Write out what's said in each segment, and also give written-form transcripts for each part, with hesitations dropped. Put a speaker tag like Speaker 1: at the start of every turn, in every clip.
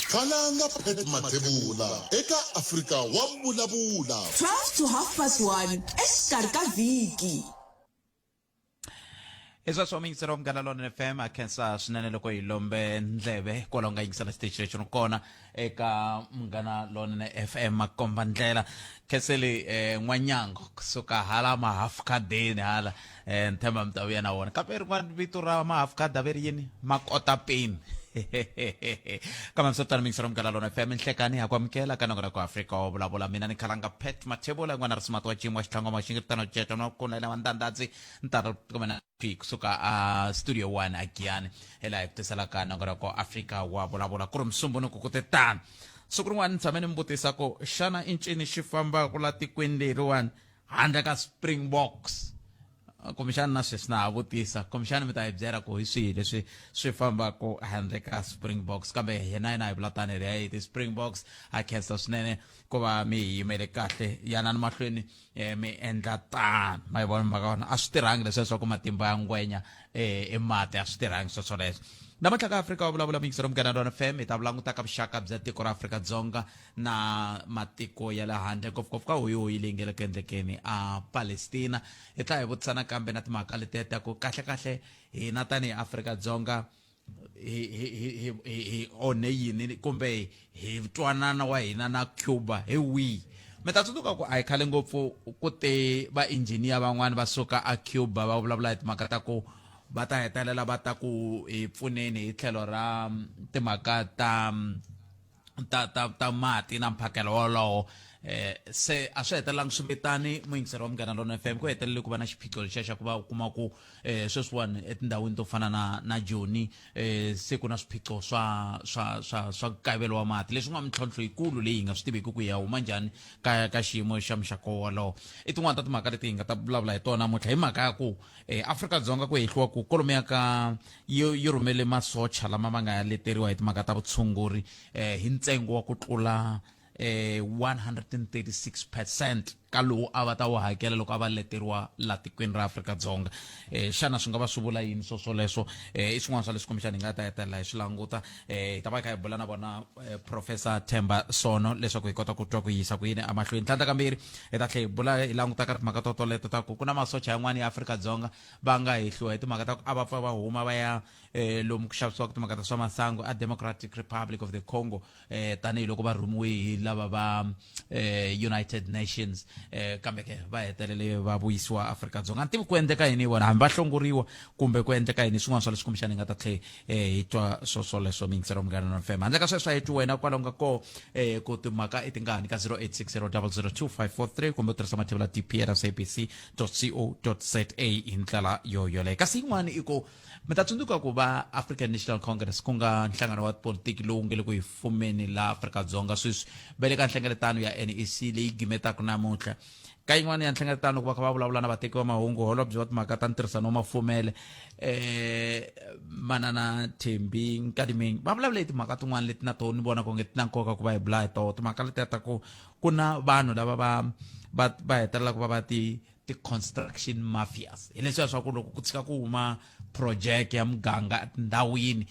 Speaker 1: Kalanga Pet Matebula, Eka Afrika wa Vulavula.
Speaker 2: 12 to 1:30, Eskarka Viki.
Speaker 3: Esa swami ngitsera umnganalona FM akhensa swinene loko hi lombe ndleve kwala nga yingisela stage lexi kona eka Mnganalona FM makomba ndlela kheseli n'wanyango kusuka hala mahafukadeni hala Themba mi ta vuya na wona kambe rin'wana vito ra mahafukada veri yini makota pain kama msotana mingisera Mnganalona FM nhlekani hakwamkela kana ngora ku Afrika wa Vulavula mina ni khalanga Pet Matebula n'wana rismati wa chimwa xitlango maxingitano jeta no kuna la mandandadzi ntara kumena kusuka studio 1 agiyani hela ekutisela kana ngora ku Afrika wa Vulavula ku ri msumbunuku ku tetana siku rin'wana ni tshame ni mbutisa ku xana i ncini xi famba ku la tikweni leriwani handle ka Springboks komishana na sweswi na ha vutisa komishana mi ta hi byela ku hi swihi leswi swi fambaka handle ka Springboks kambe hina hi vula tani ri ti Springboks ha khensa swinene ku va mi hi yimele kahle yanani mahlweni mi endla tani ma yi vona mhaka wona a swi tirhangi leswi swa ku matimba ya ngwenya mati a swi tirhangi sweswo leswo namuntlha ka Afrika wa Vulavula mingisera Mnganalona FM hi ta vulanguta ka vuxaka bya tiko ra Afrika-Dzonga na matiko ya le handle ngopfungopfu ka hoyi leyi nga le ku endlekeni Palestina hi tlha hi vutisana kambe na timhaka letiya ta ku kahle hina tanihi Afrika-Dzonga hi onhe yini kumbe hi twanana wa hina na Cuba hi wihi mi ta tsundzuka ku a hi khale ngopfu ku te va-engineer van'wani va suka Cuba va vulavula hi timhaka ta ku va ta hetelela va ta ku hi pfuneni hi tlhelo ra timhaka ta mati na mphakelo wolowo se a swi hetelelanga swi vitani muyingiseri wa Mnganalona FM ku hetelele ku va na xiphiqo lexiya xa ku va u kuma ku sweswiwani etindhawini to fana na Joni se ku na swiphiqo swa nkayivelo wa mati leswi nga mintlhontlho yikulu leyi hi nga swi tiviki ku ya huma njhani ka xiyimo xa muxako wolowo i tin'wana ta timhaka leti hi nga ta vulavula hi tona namuntlha hi mhaka ya ku Afrika-Dzonga ku hehliwa ku kolomiya ka yi rhumele masocha lama ma nga leteriwa hi timhaka ta vutshunguri hi ntsengo wa ku tlula 136% ka lowu a va ta wu hakela loko a va leteriwa la tikweni ra Afrika-Dzonga xana swi nga va swi vula yini swoleswo i swin'wana swa leswi kombexana hi nga ta hetelela hi swi languta hi ta va hi kha hi bula na vona Professor Themba Sono leswaku hi kota ku twa ku yisa ku yini emahlweni ntlhantlha kambirhi hi ta tlhela hi bula hi languta ka timhaka to toleto ta ku na masocha yan'wana ya Afrika-Dzonga va nga hehliwa hi timhaka ta ku a va pfa va huma va ya lomu ku xavisiwaka timhaka ta swa masangu a Democratic Republic of the Congo tanihiloko va rhumiwe hi lava va United Nations kambe ke va hetelele va vuyisiwa Afrika-Dzonga ntivi ku endleka yini vona hambi va hlongoriwa kumbe ku endleka yini swin'wana swa leswi kumbexana hi nga ta tlhe hi twa swoleswo mingisero Mnganalona FM handle ka sweswo hi twi wena kwalaho nga ko ku timhaka i tingani ka 0860002543 kumbe u tirhisa mathevula tprsabc.co.za hi ndlela yoyoleyo kasi yin'wana i ku mi ta tsundzuka ku va African National Congress ku nga nhlangano wa politiki lowu nge le ku hi fumeni la Afrika-Dzonga sweswi va le ka nhlengeletano ya NEC leyi gimetaka namuntlha ka yin'wana ya nhlengeletano ku va kha va vulavula na vateki va mahungu holobye wa timhaka ta ntirhisano wa mafumele manana Thembi Nkadimeng va vulavula hi timhaka tin'wana leti na tona ni vona ku nge ti na nkoka ku va hi bula hi tona timhaka letiya ta ku na vanhu lava va hetelela ku va ti-construction mafias hi leswiya swa ku loko ku tshika ku huma project ya muganga ndhawini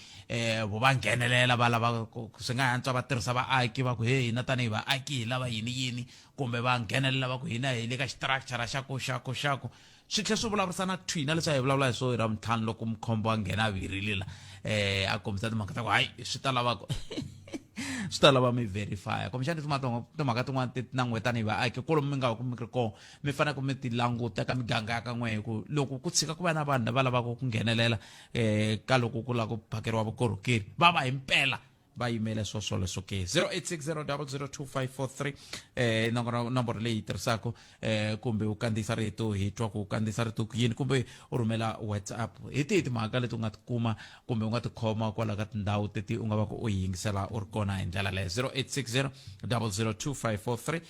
Speaker 3: va nghenelela va lava swi nga antswa va tirhisa vaaki va ku hina tanihi vaaki hi lava yini kumbe va nghenelela va ku hina hi le ka xistructure xaku swi tlhela swi vulavurisana twina leswi hi vulavula hi swo hi ra mintlhanu loko mukhombo wa nghena a virile la a kombisa timhaka ta ku hayi swi ta lava swi ta lava mi verify kumbexana timhaka tin'wana ti nan'wetani hi vaaki kolomu mi nga ku mi ri kona mi fanele ku mi ti languta ka miganga ya ka n'we hi ku loko ku tshika ku va na vanhu lava lavaka ku nghenelela ka loko ku lava ku phakeriwa vukorhokeri va va hi mpela va yimele swoleswo ke 0860002543 nomboro leyi tirhisaka kumbe u kandziyisa rito hi twa ku kandziyisa rito ku yini kumbe u rhumela WhatsApp hi tihi timhaka leti u nga ti kuma kumbe u nga ti khoma kwala ka tindhawu teti u nga va ku u yingisela u ri kona hi ndlela leyo 0860002543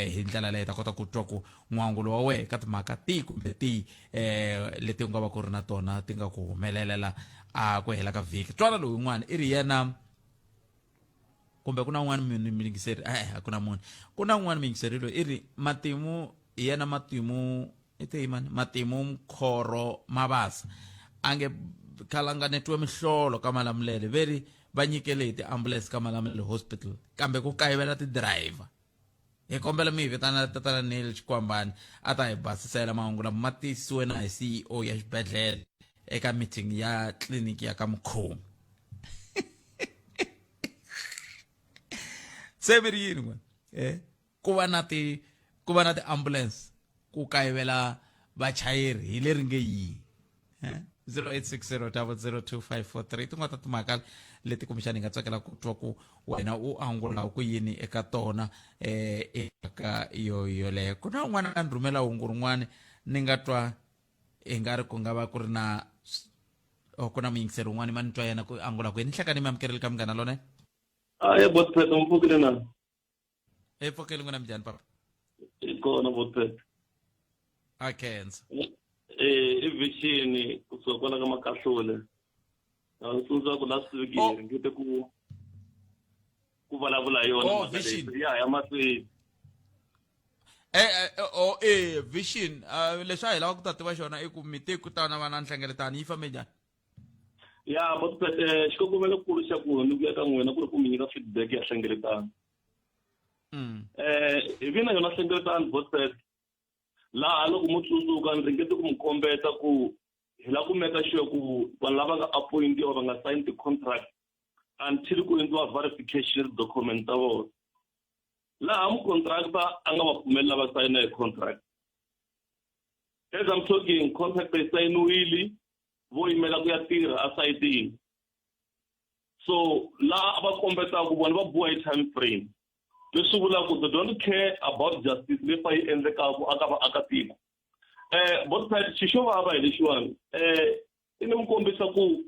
Speaker 3: hi ndlela leyi ta kota ku twa ku n'wangulo wa wena ka timhaka tihi kumbe tihi leti u nga va ku ri na tona ti nga ku humelelela a ku hela ka vhiki twana loyi un'wana i ri yena kumbe kuna un'wana miyingiseri ku na munhu ku na un'wana miyingiseri loyi i ri matimu hi yena matimu i te yimani matimu Mkhoro Mabasa ange khalanga netwe mihlolo ka Malamulele veri va nyikele ti-ambulance ka Mavonelo hospital kambe ku kayivela ti-driver hi kombela mi hi vitana tatana Neil Xikwambani a ta hi basisela mahungu lama ma tiyisisiwe na hi CEO ya xibedhlele eka meeting ya tliliniki ya ka Mukhomi se mi ri yini n'wana ku va na ti-ambulance ku kayivela vachayeri hi leri nge yini 0860002543 tin'wana ta timhaka leti kumbexani hi nga tsakela ku twa ku wena u angula ku yini eka tona eka yoleyo ku na un'wana a ni rhumela hungu rin'wana ni nga twa hi nga ri ku nga va ku ri na ku na muyingiseri un'wana ma ni twa yena ku angula ku yini ni hlekani mi amukerile ka Munghana Lonene
Speaker 4: botpet mpfukile na
Speaker 3: epfukeli n'wina mi njhani papa
Speaker 4: kona botpet
Speaker 3: a khensa
Speaker 4: i vision kusuka kwala ka Makahlule ngisuzwa ku last week ngite ku vulavula yona
Speaker 3: vision
Speaker 4: ya masweti
Speaker 3: vision leswi a hi lava ku ta tiva xona i ku mi te ku ta na va na nhlengeletano yi fambe njhani
Speaker 4: ya botpet xikongomelo kulu xa ku ni vuya ka n'wina ku ri ku mi nyika feedback ya nhlengeletano hi vina yona nhlengeletano botpet laha loko mo tsundzuka ndzi ngeti ku mi kombeta ku hi la ku meka sure ku vanhu lava nga appointiwa va nga sign ti-contract until ku endliwa verification document ta vona laha mucontractor a nga va pfumelela va sayina hi contract as I'm talking contract yi sayiniwile vo yimela ku ya tirha asayitini so laha a va kombetaka ku vona va buwa hi time frame leswi vulaka ku they don't care about justice leyi fa yi endlekaka aka vaakatiko both sides xi xo vava hi lexiwani i ni mi kombisa ku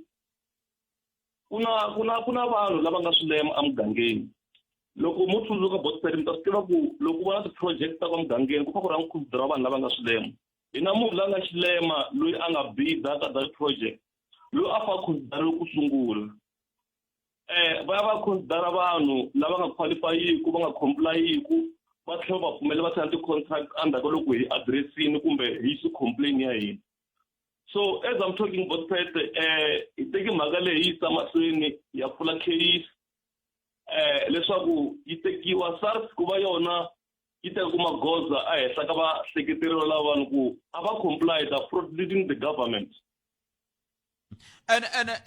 Speaker 4: ku na vanhu lava nga swilema emugangeni loko mo tsundzuka both sides mi ta swi tiva ku loko vona ti-project ta ka mugangeni ku fa ku rhanga considera vanhu lava nga swilema hi na munhu la nga xilema loyi a nga bida ka that project loyi a fa consideriwe ku sungula va ya va considera vanhu lava nga qualifyiku va nga complayiku va tlhela va pfumela va signa ti-contract endzhaku loko hi addressini kumbe hi swi complain ya hina so as I'm talking about that hi teki mhaka leyi yi yisa mahlweni ya pfula case leswaku yi tekiwa SARS ku va yona yi teka ku magoza a henhla ka vaseketeri lava vanhu ku a va comply ta fraud leading the government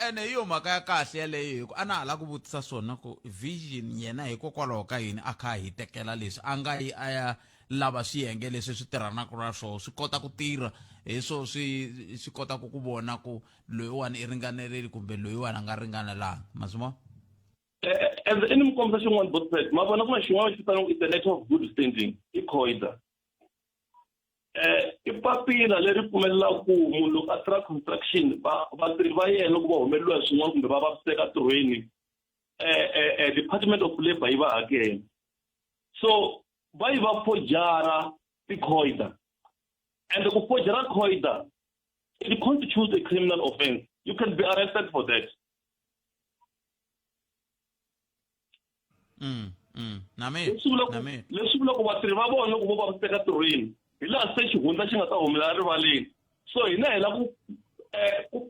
Speaker 3: ene hi yo mhaka ya kahle yaleyo hi ku a na hala ku vutisa swona ku vision yena hikokwalaho ka yini a kha hi tekela leswi a nga yi a ya lava swiyenge leswi swi tirhanaka na swona swi kota ku tirha hi swo swi kota ku vona ku loyiwani i ringanerile kumbe loyiwani a nga ringanelanga masimo
Speaker 4: as any mi kombisa xin'wana botpet ma vona ku na xin'wana xi vitaniwaka the letter of good standing i khoida i papila leri pfumelelaka ku munhu loko a tirha construction vatirhi va yena loko va humeleliwa hi swin'wana kumbe va vaviseka ntirhweni Department of Labour yi va hakela so va yi va fojara tikhoida and ku fojara khoida it constitutes a criminal offense you can be arrested for that leswi vula ku vatirhi va vona loko vo vaviseka ntirhweni hi laha se xihundla xi nga ta humelela rivaleni so hina hi la ku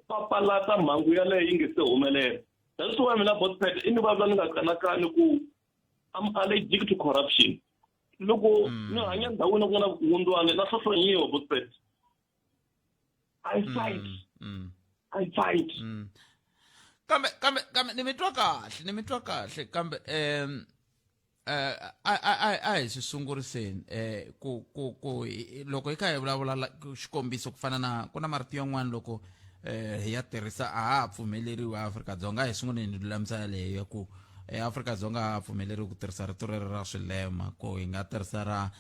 Speaker 4: papalata mhangu yaleyo yi nge se humelela that's why mina botpet i ni vulavula ni nga kanakani ku I'm allergic to corruption loko ni hanya ndhawini ku nga na vukungundzwana na hlohlonyiwa botpet I fight
Speaker 3: kambe ni mi twa kahle kambe a hi swi sunguriseni ku loko hi kha hi vulavula xikombiso ku fana na ku na marito yan'wana loko hi ya tirhisa a ha pfumeleriwa Afrika-Dzonga hi sungule ni lulamisa yaleyo ya ku Afrika-Dzonga a ha pfumeleriwi ku tirhisa rito rero ra swilema ku hi nga tirhisa ra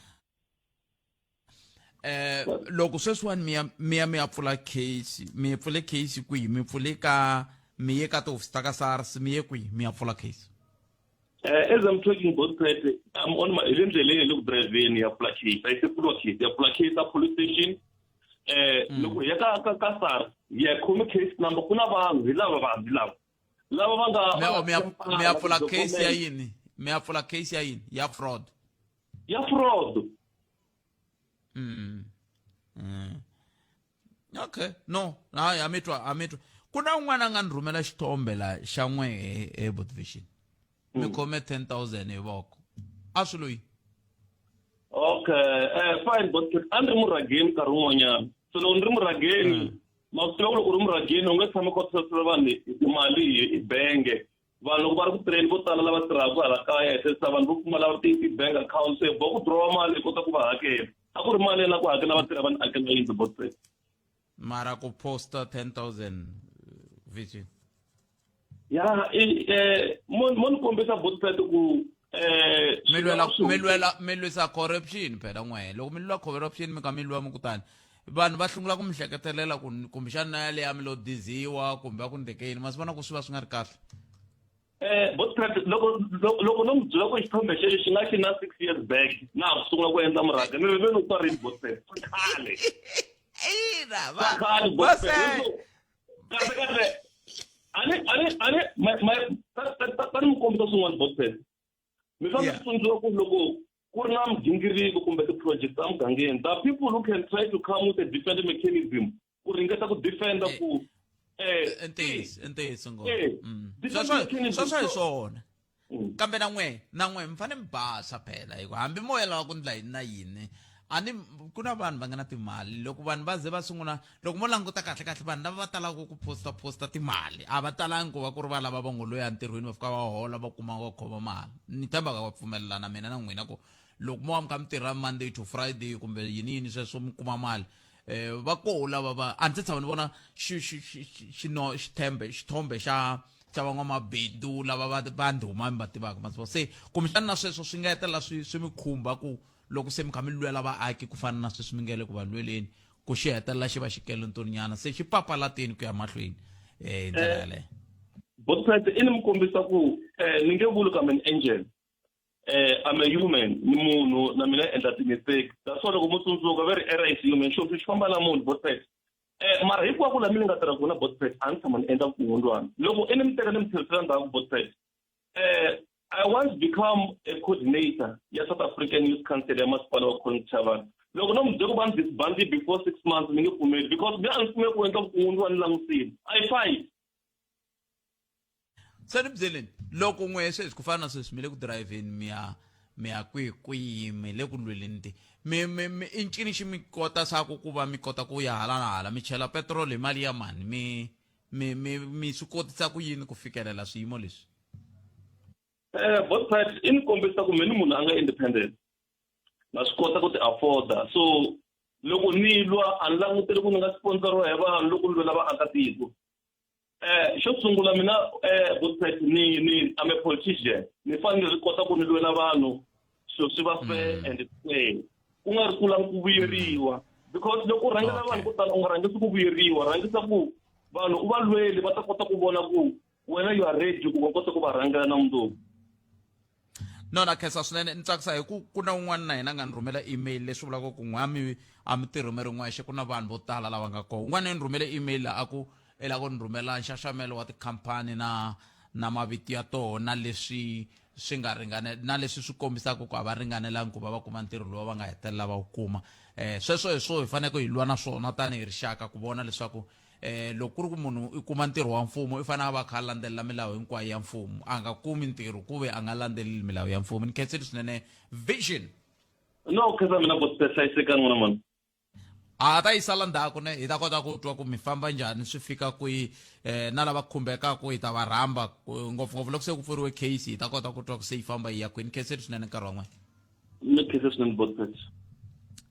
Speaker 3: loko sweswiwani mi ya pfula case mi pfule case kwihi mi pfule ka mi ye ka tihofisi ta ka SARS mi ye kwihi mi ya pfula case
Speaker 4: as I'm talking about that I'm on my endleleni loku driveni ya pfula case a yi se pfuriwa case ya pfula case a police station loko ya ka SARS ya khome case number ku na vanhu hi lava va nga
Speaker 3: mi ya pfula case ya yini mi ya pfula case ya yini ya fraud okay no amitwa kuna un'wana a nga ni rhumela xithombe la xa n'we he Botvation mi khome 10,000 hi voko a swi loyi
Speaker 4: okay fine but a ni ri murhageni nkarhi wun'wanyana so loko ni ri murhageni masiku loko u ri murhageni u nge tshami kotisasela vanhu timali hi benge vanhu loko va ri ku tirheni vo tala lava tirhaka hala kaya hetisa vanhu vo pfumala ti-bank account se bo ku draw mali i kota ku va hakela a ku ri mali na ku hakela va tirha va ni akela yindlu Botvation
Speaker 3: mara ku posta 10,000 Vision
Speaker 4: ya mo ni kombisa Botvation ku
Speaker 3: mi lwisa corruption phela n'we loko mi lwa corruption mi ka mi lwa mukutani vanhu va hlungula ku mi hleketelela kumbexana na yale ya mi lo diziwa kumbe va ku ndekeni ma swi vona ku swi va swi nga ri kahle
Speaker 4: Botvation loko no mi byela ku xithombe xexo xi nga xi na 6 years back na ha ku sungula ku endla murhaga ni ve ni ku rini Botvation khale
Speaker 3: ina
Speaker 4: khale Botvation kahle ani tani mi kombisa swin'wana Botvation mi fanele ku tsundzuka ku loko ku ri na migingiriko kumbe ti-project ta mugangeni the people who can try to come with a different mechanism ku ringeta ku defenda ku
Speaker 3: ntiyiso sweswo hi swona kambe na n'we mi fane mi basa phela hikuva hambi moya lava ku ndla yini na yini ku na vanhu va nga na timali loko vanhu va ze va sungula loko mo languta kahle vanhu lava va talaka ku posta timali a va talangi ku va ku ri va lava va ngo loyi entirhweni va fika va hola va kuma va khoma mali ni tshemba ka va pfumelelana mina na n'wina ku loko mo va mi kha mi tirha Monday to Friday kumbe yini sweswo mi kuma mali va koho lava va a ndzi tshama ni vona xithombe xa van'wamabindzu lava va ndhuma mi va tivaka ma se kumbexana na sweswo swi nga hetelela swi mi khumba ku loko se mi kha mi lwela vaaki ku fana na sweswi mi nge le ku va lweleni ku xi hetelela xi va xikele ntoninyana se xi papalateni ku ya mahlweni hi ndlela yaleyo
Speaker 4: Botvation i ni mi kombisa ku ni nge vuli ka an angel I'm a human ni munhu na mina endla ti-mistake that's why loko mo tsundzuka very error is human xo xi famba na munhu Botvation mara hinkwako laha mi ni nga tirha kona Botvation a ni tshama ni endla vukungundzwana loko i ni mi teka ni mi tlherisela ndzhaku Botvation I once become a coordinator ya South African Youth Council ya masipala wa Conchavan loko no mi byela ku va ni disbandi before 6 months ni nge pfumeli because mi a ni pfumeli ku endla vukungundzwana ni langusile I fight
Speaker 3: se ni byeleni loko n'we sweswi ku fana na sweswi mi le ku dirayivheni mi ya kwihi mi le ku lweleni ti i ncini xi mi kota swa ku va mi kota ku ya hala na hala mi chela petrol hi mali ya mani mi swi kotisa ku yini ku fikelela swiyimo leswi
Speaker 4: Botvation i ni kombisa ku meni munhu a nga independent na swi kota ku ti afforda so loko ni lwa a ni langutele ku ni nga sponsoriwa hi vanhu loko ni lwela vaakatiko xo sungula mina Botvation I'm a politician ni fanele ni kota ku ni lwela vanhu swi va fair and fair ku nga ri ku langa ku vuyeriwa because loko u rhangela vanhu ko tala u nga rhangisi ku vuyeriwa rhangisa ku vanhu u va lweli va ta kota ku vona ku wena you are ready ku va kota ku va rhangela na mundzuku
Speaker 3: no na khensa swinene ni tsakisa hi ku na un'wana na hina nga ni rhumela email leswi vulaka ku n'we a mi tirhi mi ri n'wexe ku na vanhu vo tala lava nga koho un'wana ni rhumele email a ku elako ni rhumela nxaxamelo wa tikhampani na mavito ya toho na leswi swi nga na leswi swi kombisaka ku a va ringanelangi ku va va kuma ntirho lowu va nga hetelela va wu kuma sweswo hi swo hi fanele ku hi lwa na swona tanihi rixaka ku vona leswaku loko ku ri ku munhu i kuma ntirho wa mfumo i fanele a va kha a landzelela milawu hinkwayo ya mfumo a nga kumi ntirho ku ve a nga landzeleli milawu ya mfumo ni khenseli swinene Vision
Speaker 4: no khensa mina Botvation hlayiseka n'wina mani
Speaker 3: a ta yi sala ndzhaku ne hi ta kota ku twa ku mi famba njhani swi fika kwihi na lava khumbekaka hi ta va rhamba ngopfungopfu loko se ku pfuriwe case hi ta kota ku twa ku se yi famba yi ya kwini khenseli swinene nkarhi wa n'wina
Speaker 4: ni khensa swinene Botvation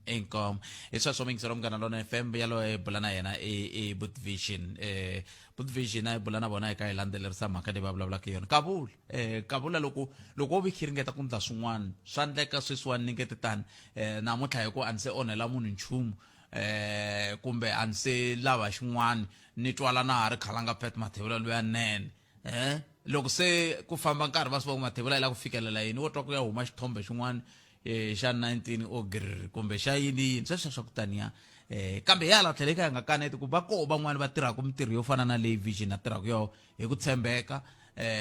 Speaker 3: income hi sweswo mingisero Munghana Lonene FM yalo hi bula na yena i Botvation a hi bula na vona eka hi landzelerisa mhaka leyi va vulavulaka yona kavula loko wo vi khiringeta ku ndla swin'wana swa ndleka sweswiwani ni nge titani namuntlha hi ku a ni se onhela munhu nchumu kumbe a ni se lava xin'wana ni twala na ha ri khalanga pet Mathebula luya nene loko se ku famba nkarhi va swi va ku Mathebula yi lava ku fikelela yini wo twa ku ya huma xithombe xin'wana xa 19 ogr kumbe xa yini sweswo swa ku taniya kambe ya la tlhela ka nga kaneti ku va koho van'wani va tirhaka mitirho yo fana na leyi Vision a tirhaka yo hi ku tshembeka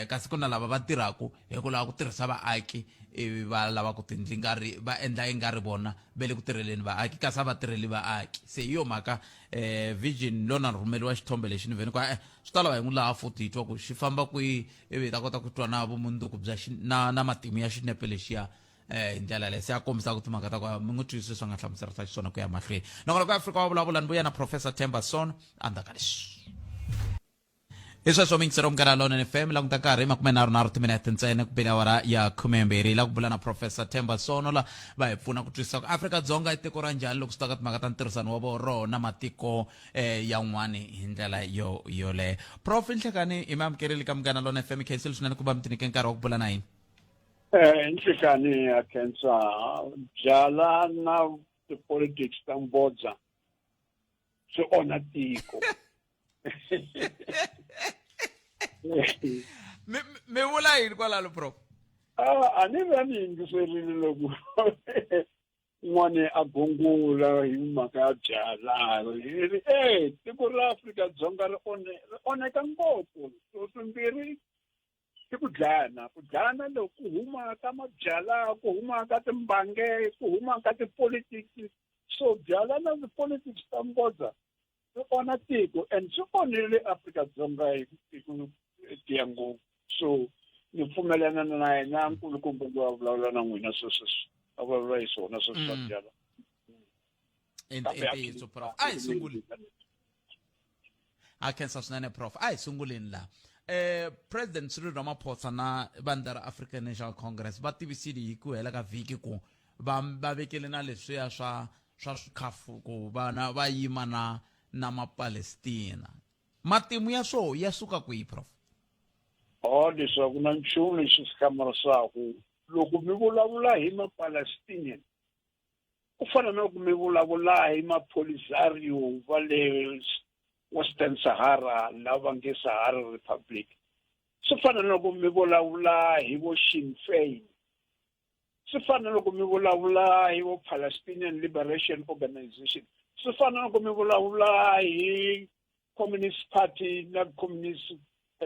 Speaker 3: kasi ku na lava va tirhaku hi ku lava ku tirhisa vaaki ivi va lava ku tindli ngari va endla i nga ri vona ve le ku tirheleni vaaki kasi a va tirheli vaaki se hi yo mhaka vision lona rhumeliwa xithombe lexi ni veni ku swi ta lava hi n'wi laha futhi hi twa ku xi famba kwihi ivi hi ta kota ku twa na vumundzuku bya na matimu ya xinepe lexiya hi ndlela leyi se ya kombisa ku timhaka ta ku mi n'wi twisisi swa nga hlamuserisa xiswona ku ya mahlweni nakona ku Afrika wa vulavula ni vuya na Professor Themba Sono andzaka leswi i sweswo mingisero mugara lona FM la ku ta nkarhi 36 timinete ntsena ku bela awara ya 12 la ku bula na Professor Themba Sono la va hi pfuna ku twisisa ku Afrika-Dzonga i tiko ra njhani loko swi ta ka timhaka ta ntirhisano wa rona matiko yan'wani hi ndlela yoleyo Prof Nhlekani i mi amukerile ka mugana lona FM khensile swinene ku va mi tinike nkarhi wa ku bula na yini
Speaker 5: Nhlekani ya khensa byala na ti-politics ta mbodza swi onha tiko
Speaker 3: mi vula yini kwalalo Prof
Speaker 5: a ni va ni yingiserile loko n'wana a gungula hi mhaka ya byala tiko ra Afrika-Dzonga ri onheka ngopfu so swimbirhi i ku dlayana loko ku huma ka mabyala ku huma ka timbange ku huma ka tipolitiki so byala na tipolitiki ta mbodza swi onha tiko and swi onhile Afrika-Dzonga hi tiko tiya ngopfu so ni pfumelana na yena nkulukumba wa vulavula na n'wina a vulavula hi swona swo swa byala
Speaker 3: ntiyiso Prof a hi sunguli a khensa swinene Prof a hi sunguleni la President Cyril Ramaphosa na bandla ra African National Congress va tivisile hi ku hela ka vhiki ku va vekele na leswiya swa swikhafu ku vana va yima na mapalestina matimu ya swo ya suka kwihi Prof
Speaker 5: leswaku na nchumu lexi swi hlamarisaka loko mi vulavula hi mapalestinian ku fana na ku mi vulavula hi mapolisario va le Western Sahara lava nge Sahara Republic swi fana na loko mi vulavula hi vo Sinn Féin swi fana na loko mi vulavula hi vo Palestinian Liberation Organization swi fana na loko mi vulavula hi Communist Party na Communist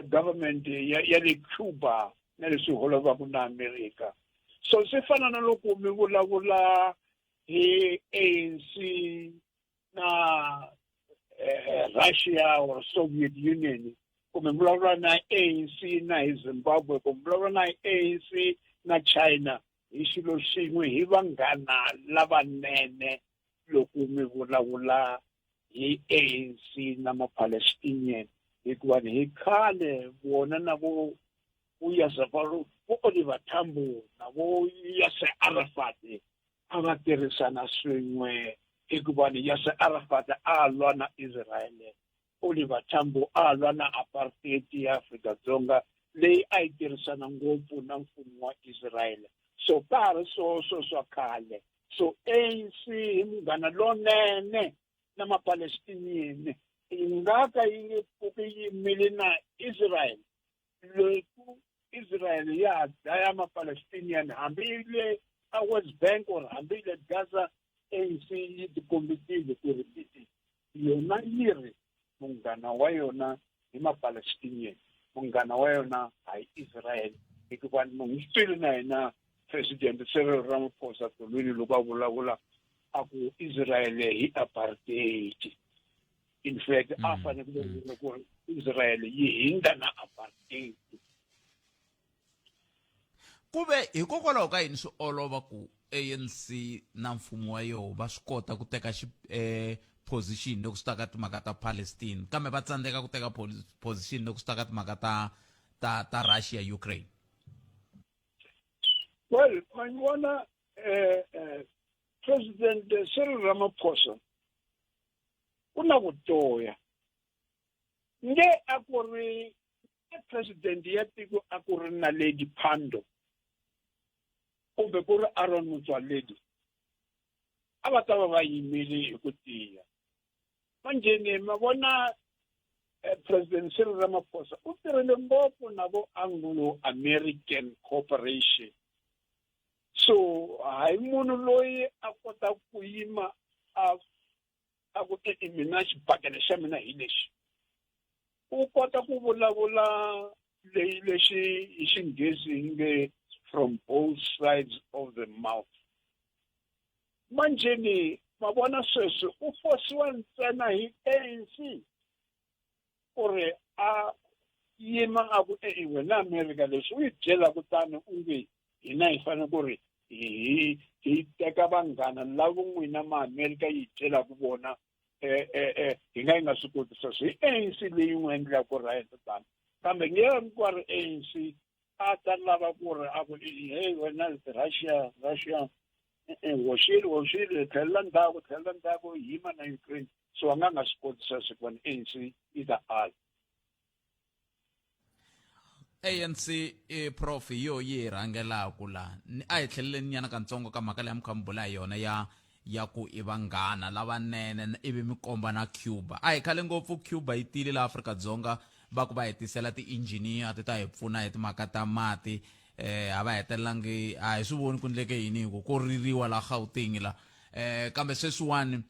Speaker 5: government ya le Cuba na leswi holovaku na America so swi fana na loko mi vulavula hi ANC na Russia or Soviet Union kumbe vulavula na ANC na hi Zimbabwe kumbe vulavula na ANC na China hi xilo xin'we hi vanghana lavanene loko mi vulavula hi ANC na ma-Palestinian hikuva hi khale vona na vo Yasser Oliver Tambo na vo Yasser Arafat a va tirhisana swin'we hikuva Yasser Arafat a lwa na Israel Oliver Tambo a lwa na apartheid ya Afrika-Dzonga leyi a yi tirhisana ngopfu na mfumo wa Israel so karhi swa khale so ANC hi munghana lonene na ma-Palestinian yi nga ka yi nge pfuki yimile na Israel loko Israel ya dlaya ma-Palestinian hambi le a West Bank or hambi le Gaza ANC yi tikombetile ku ri yona yi ri munghana wa yona hi ma-Palestinian munghana wa yona hi Israel hikuva ni twile na hina President Cyril Ramaphosa tolweni loko a vulavula a ku Israel hi apartheid in fact a fanele ku Israel yi hinda na apartheid
Speaker 3: kuve hikokwalaho ka yini swi olova ku ANC na mfumo wa yoho va swi kota ku teka position loko swi ta ka timhaka ta Palestine kambe va tsandzeka ku teka position loko swi ta ka timhaka ta Russia Ukraine
Speaker 5: well man vona President Cyril Ramaphosa una vutoya nge a ku ri president ya tiko a ku ri na Lady Pandor kumbe ku ri Aaron Motsoaledi a va ta va yimile hi ku tiya manjeni ma vona President Cyril Ramaphosa u tirhile ngopfu na vo Anglo-American Corporation so hayi munhu loyi a kota ku yima a ku mina xibakele xa mina hi lexi u kota ku vulavula lexi hi xinghezi hi nge from both sides of the mouth. Manjeni ma vona sweswi u fosiwa ntsena hi ANC ku ri a yima a ku wena America leswi u yi byela kutani u nge hina hi fanele ku ri hi teka vanghana lavo n'wina ma-America yi byela ku vona hi nga swi koti sweswo hi ANC leyi n'wi endlaka ku rayeta tani kambe nge ku ri ANC a ta lava ku ri a ku hey wena Russia hoxile tlhelela ndzhaku yima na Ukraine so a nga swi koti sweswo ku ANC yi ta ala.
Speaker 3: ANC prof yo yi rhangelaku la a hi tlheleleni nyana katsongo ka mhaka leyi mukambula hi yona ya ku i vanghana lavanene ivi mi komba na Cuba a hi khale ngopfu Cuba yi tile la Afrika-Dzonga va ku va hetisela ti-engineer ti ta hi pfuna hi timhaka ta mati a va hetelelangi a hi swi voni ku ndleke yini ku ko ririwa la Gauteng la kambe sweswiwani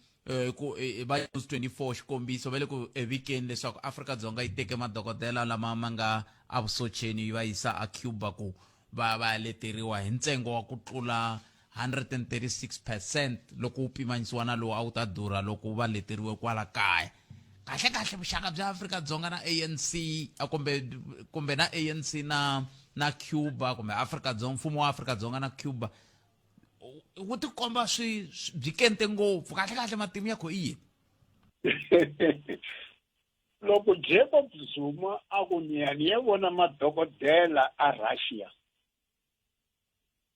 Speaker 3: va 24 xikombiso va le ku evhikeni leswaku Afrika-Dzonga yi teke madokodela lama ma nga avusocheni yi va yisa a Cuba ku va leteriwa hi ntsengo wa ku tlula 136% loko wu pimanisiwa na lowu a wu ta durha loko va leteriwe kwala kaya kahle vuxaka bya Afrika-Dzonga na ANC kumbe na ANC na Cuba kumbe Afrika-Dzonga mfumo wa Afrika-Dzonga na Cuba wu ti komba byi kente ngopfu kahle matimu ya ko i
Speaker 5: loko Jacob Zuma a ku nyani ya vona madokodela a Russia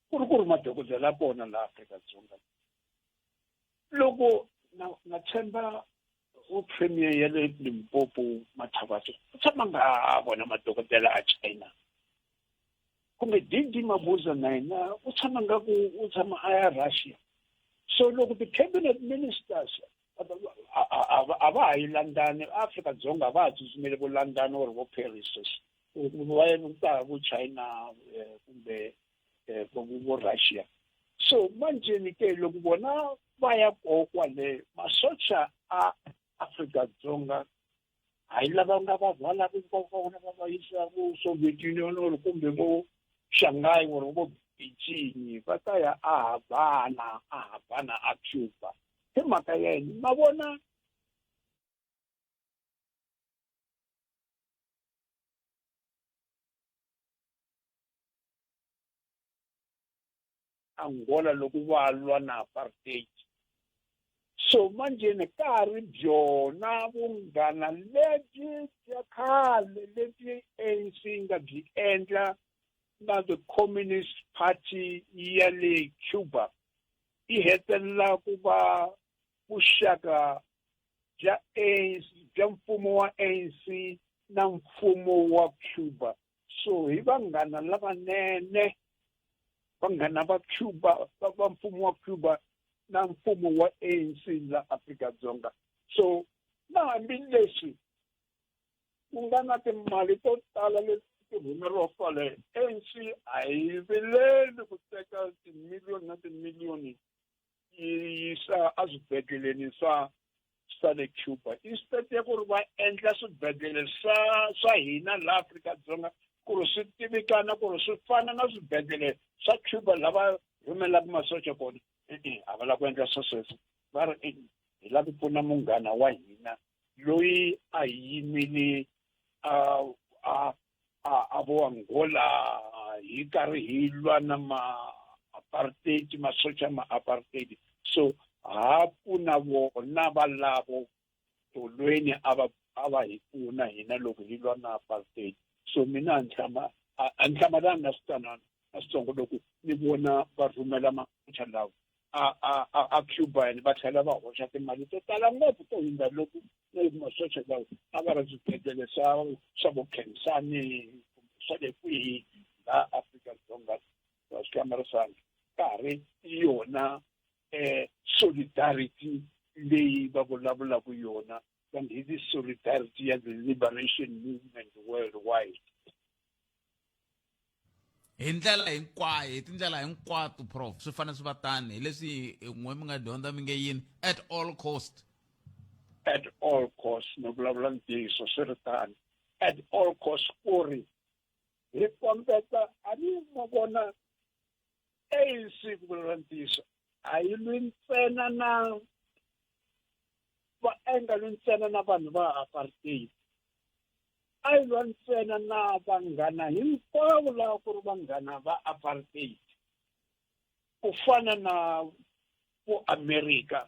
Speaker 5: ku ri madokodela kona la Afrika-Dzonga loko na tshemba u premier ya le Limpopo Mathabatso u tshama nga vona madokodela a China kumbe Didi Mabuza na yena u tshama nga ku u tshama a ya Russia so loko ti-cabinet ministers a va ha yi London Afrika-Dzonga va ha tsutsumele vo London or vo Paris va yena ku ta vo China kumbe vo Russia so manjeni ke loko vona va ya koho kwale masocha a Afrika-Dzonga a yi lava nga va rhwala vona va yisa vo Soviet Union or kumbe vo Shanghai or vo Beijing va ta ya a Havana a Cuba hi mhaka yena ma vona Angola loko va lwa na apartheid so manjeni karhi byona vunghana lebyi bya khale lebyi ANC nga byi endla na the Communist Party ya le Cuba yi hetelela ku va vuxaka bya ANC bya mfumo wa ANC na mfumo wa Cuba so hi vanghana lavanene vanghana va Cuba va mfumo wa Cuba na mfumo wa ANC la Afrika-Dzonga so na hambileswi ku nga na timali to tala leti ti rhumeriwa kwale ANC a yi vileli ku teka timiliyoni na timiliyoni yi yisa a swibedhleleni swa le Cuba instead ya ku ri va endla swibedhlele swa hina la Afrika-Dzonga ku ri swi tivikana ku ri swi fana na swibedhlele swa Cuba lava rhumelaka masocha kona a va lava ku endla sweswo va ri hi lava ku pfuna munghana wa hina loyi a yimile a vo Angola hi karhi hi lwa na apartheid masocha apartheid so ha pfuna vona valavo tolweni a va hi pfuna hina loko hi lwa na apartheid so mina a ni hlamalangi na switsanana na switsongo loko ni vona va rhumela masocha lawa a Cuba va tlhela va hoxa timali to tala ngopfu to hundza loko masocha lawa a va ri swibedhlele swa vo Khensani swa le kwihi la Afrika-Dzonga va swi hlamarisanga karhi yona solidarity leyi va vulavulaka yona and hi the solidarity ya the liberation movement worldwide
Speaker 3: hi ndlela hinkwayo hi tindlela hinkwato prof swi fanele swi va tani hi leswi n'we mi nga dyondza mi nge yini at all cost
Speaker 5: no vulavula ntiyiso swi ri tani at all cost ku ri hi kombeta a ni ma vona ANC kurantisa a yi lwi ntsena na va enga lwi ntsena na vanhu va apartheid a yi lwa ntsena na vanghana hinkwavo lava ku ri vanghana va apartheid ku fana na vo America.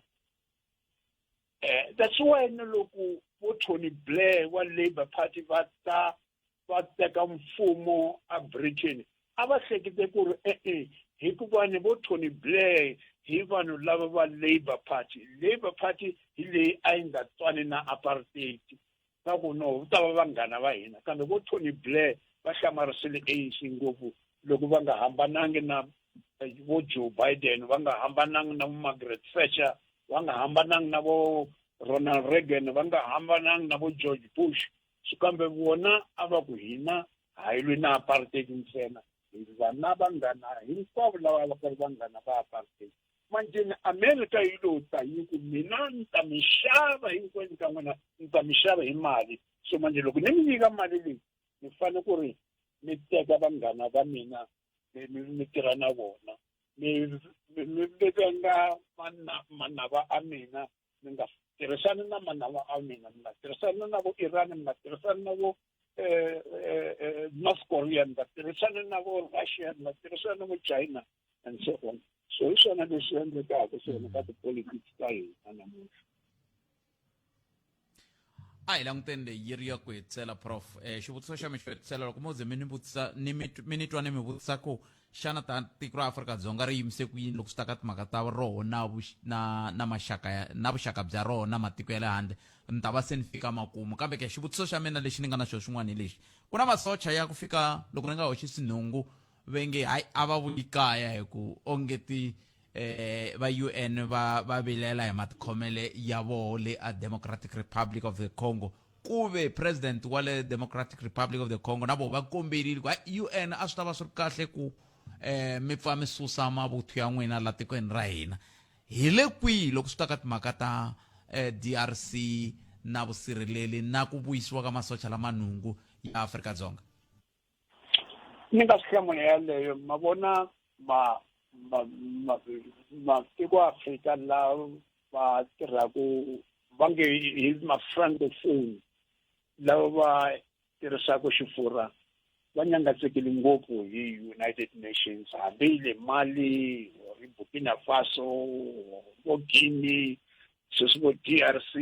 Speaker 5: That's why loko vo Tony Blair wa Labour Party va teka mfumo a Britain a va hlekete ku ri hikuva ni vo Tony Blair hi vanhu lava va Labour Party hi leyi a yi nga twani na apartheid na ku no ta va vanghana va hina kambe vo Tony Blair va hlamarisile ANC ngopfu loko va nga hambanangi na vo Joe Biden va nga hambanangi na Margaret Thatcher va nga hambanangi na vo Ronald Reagan va nga hambanangi na vo George Bush kambe vona a va ku hina a hi lwi na apartheid ntsena vana vanghana hinkwavo lava va ka ri vanghana va apartheid manjeni America yi lo ta yi ku mina ni ta mi xava hinkwenu ka n'wina ni ta mi xava hi mali so manje loko ni mi nyika mali leyi ni fanele ku ri mi teka vanghana va mina mi tirha na vona mi nga manava a mina mi nga tirhisani na manava a mina mi nga tirhisani na vo Iran mi nga tirhisani na vo North Korea mi nga tirhisani na vo Russia mi nga tirhisani na vo China and so on so hi swona leswi endlekaka swona ka tipolitics ta hina namuntlha.
Speaker 3: A hi languteni yiri ya ku hetisela prof xivutiso xa mi xo hetisela loko mo ze mi ni twa ni mi vutisa ku xana tiko ra Afrika-Dzonga ri yimise ku yini loko swi ta ka timhaka ta roho na maxaka na vuxaka bya roho na matiko ya le handle ni ta va se ni fika makumu kambe ke xivutiso xa mina lexi ni nga na xo xin'wana hi lexi ku na masocha ya ku fika loko ni nga hoxi sinhungu ve nge hayi a va vuyi kaya hi ku ongeti va UN va vilela hi matikhomele ya voho le a Democratic Republic of the Congo kuve president wa le Democratic Republic of the Congo na vo va komberile ku UN a swi ta va swi ri kahle ku mi pfa mi susa mavuthu ya n'wina la tikweni ra hina hi le kwihi loko swi ta ka timhaka ta DRC na vusirheleli na ku vuyisiwa ka masocha lama nhungu ya Afrika-Dzonga.
Speaker 5: Ni nga swi hlamula yaleyo ma vona matiko Afrika lawa va tirhaku va nge hi ma-francophone lava va tirhisaka xifurha va nyangatsekile ngopfu hi United Nations hambi le Mali ri Burkina Faso vo Guinea sweswi vo DRC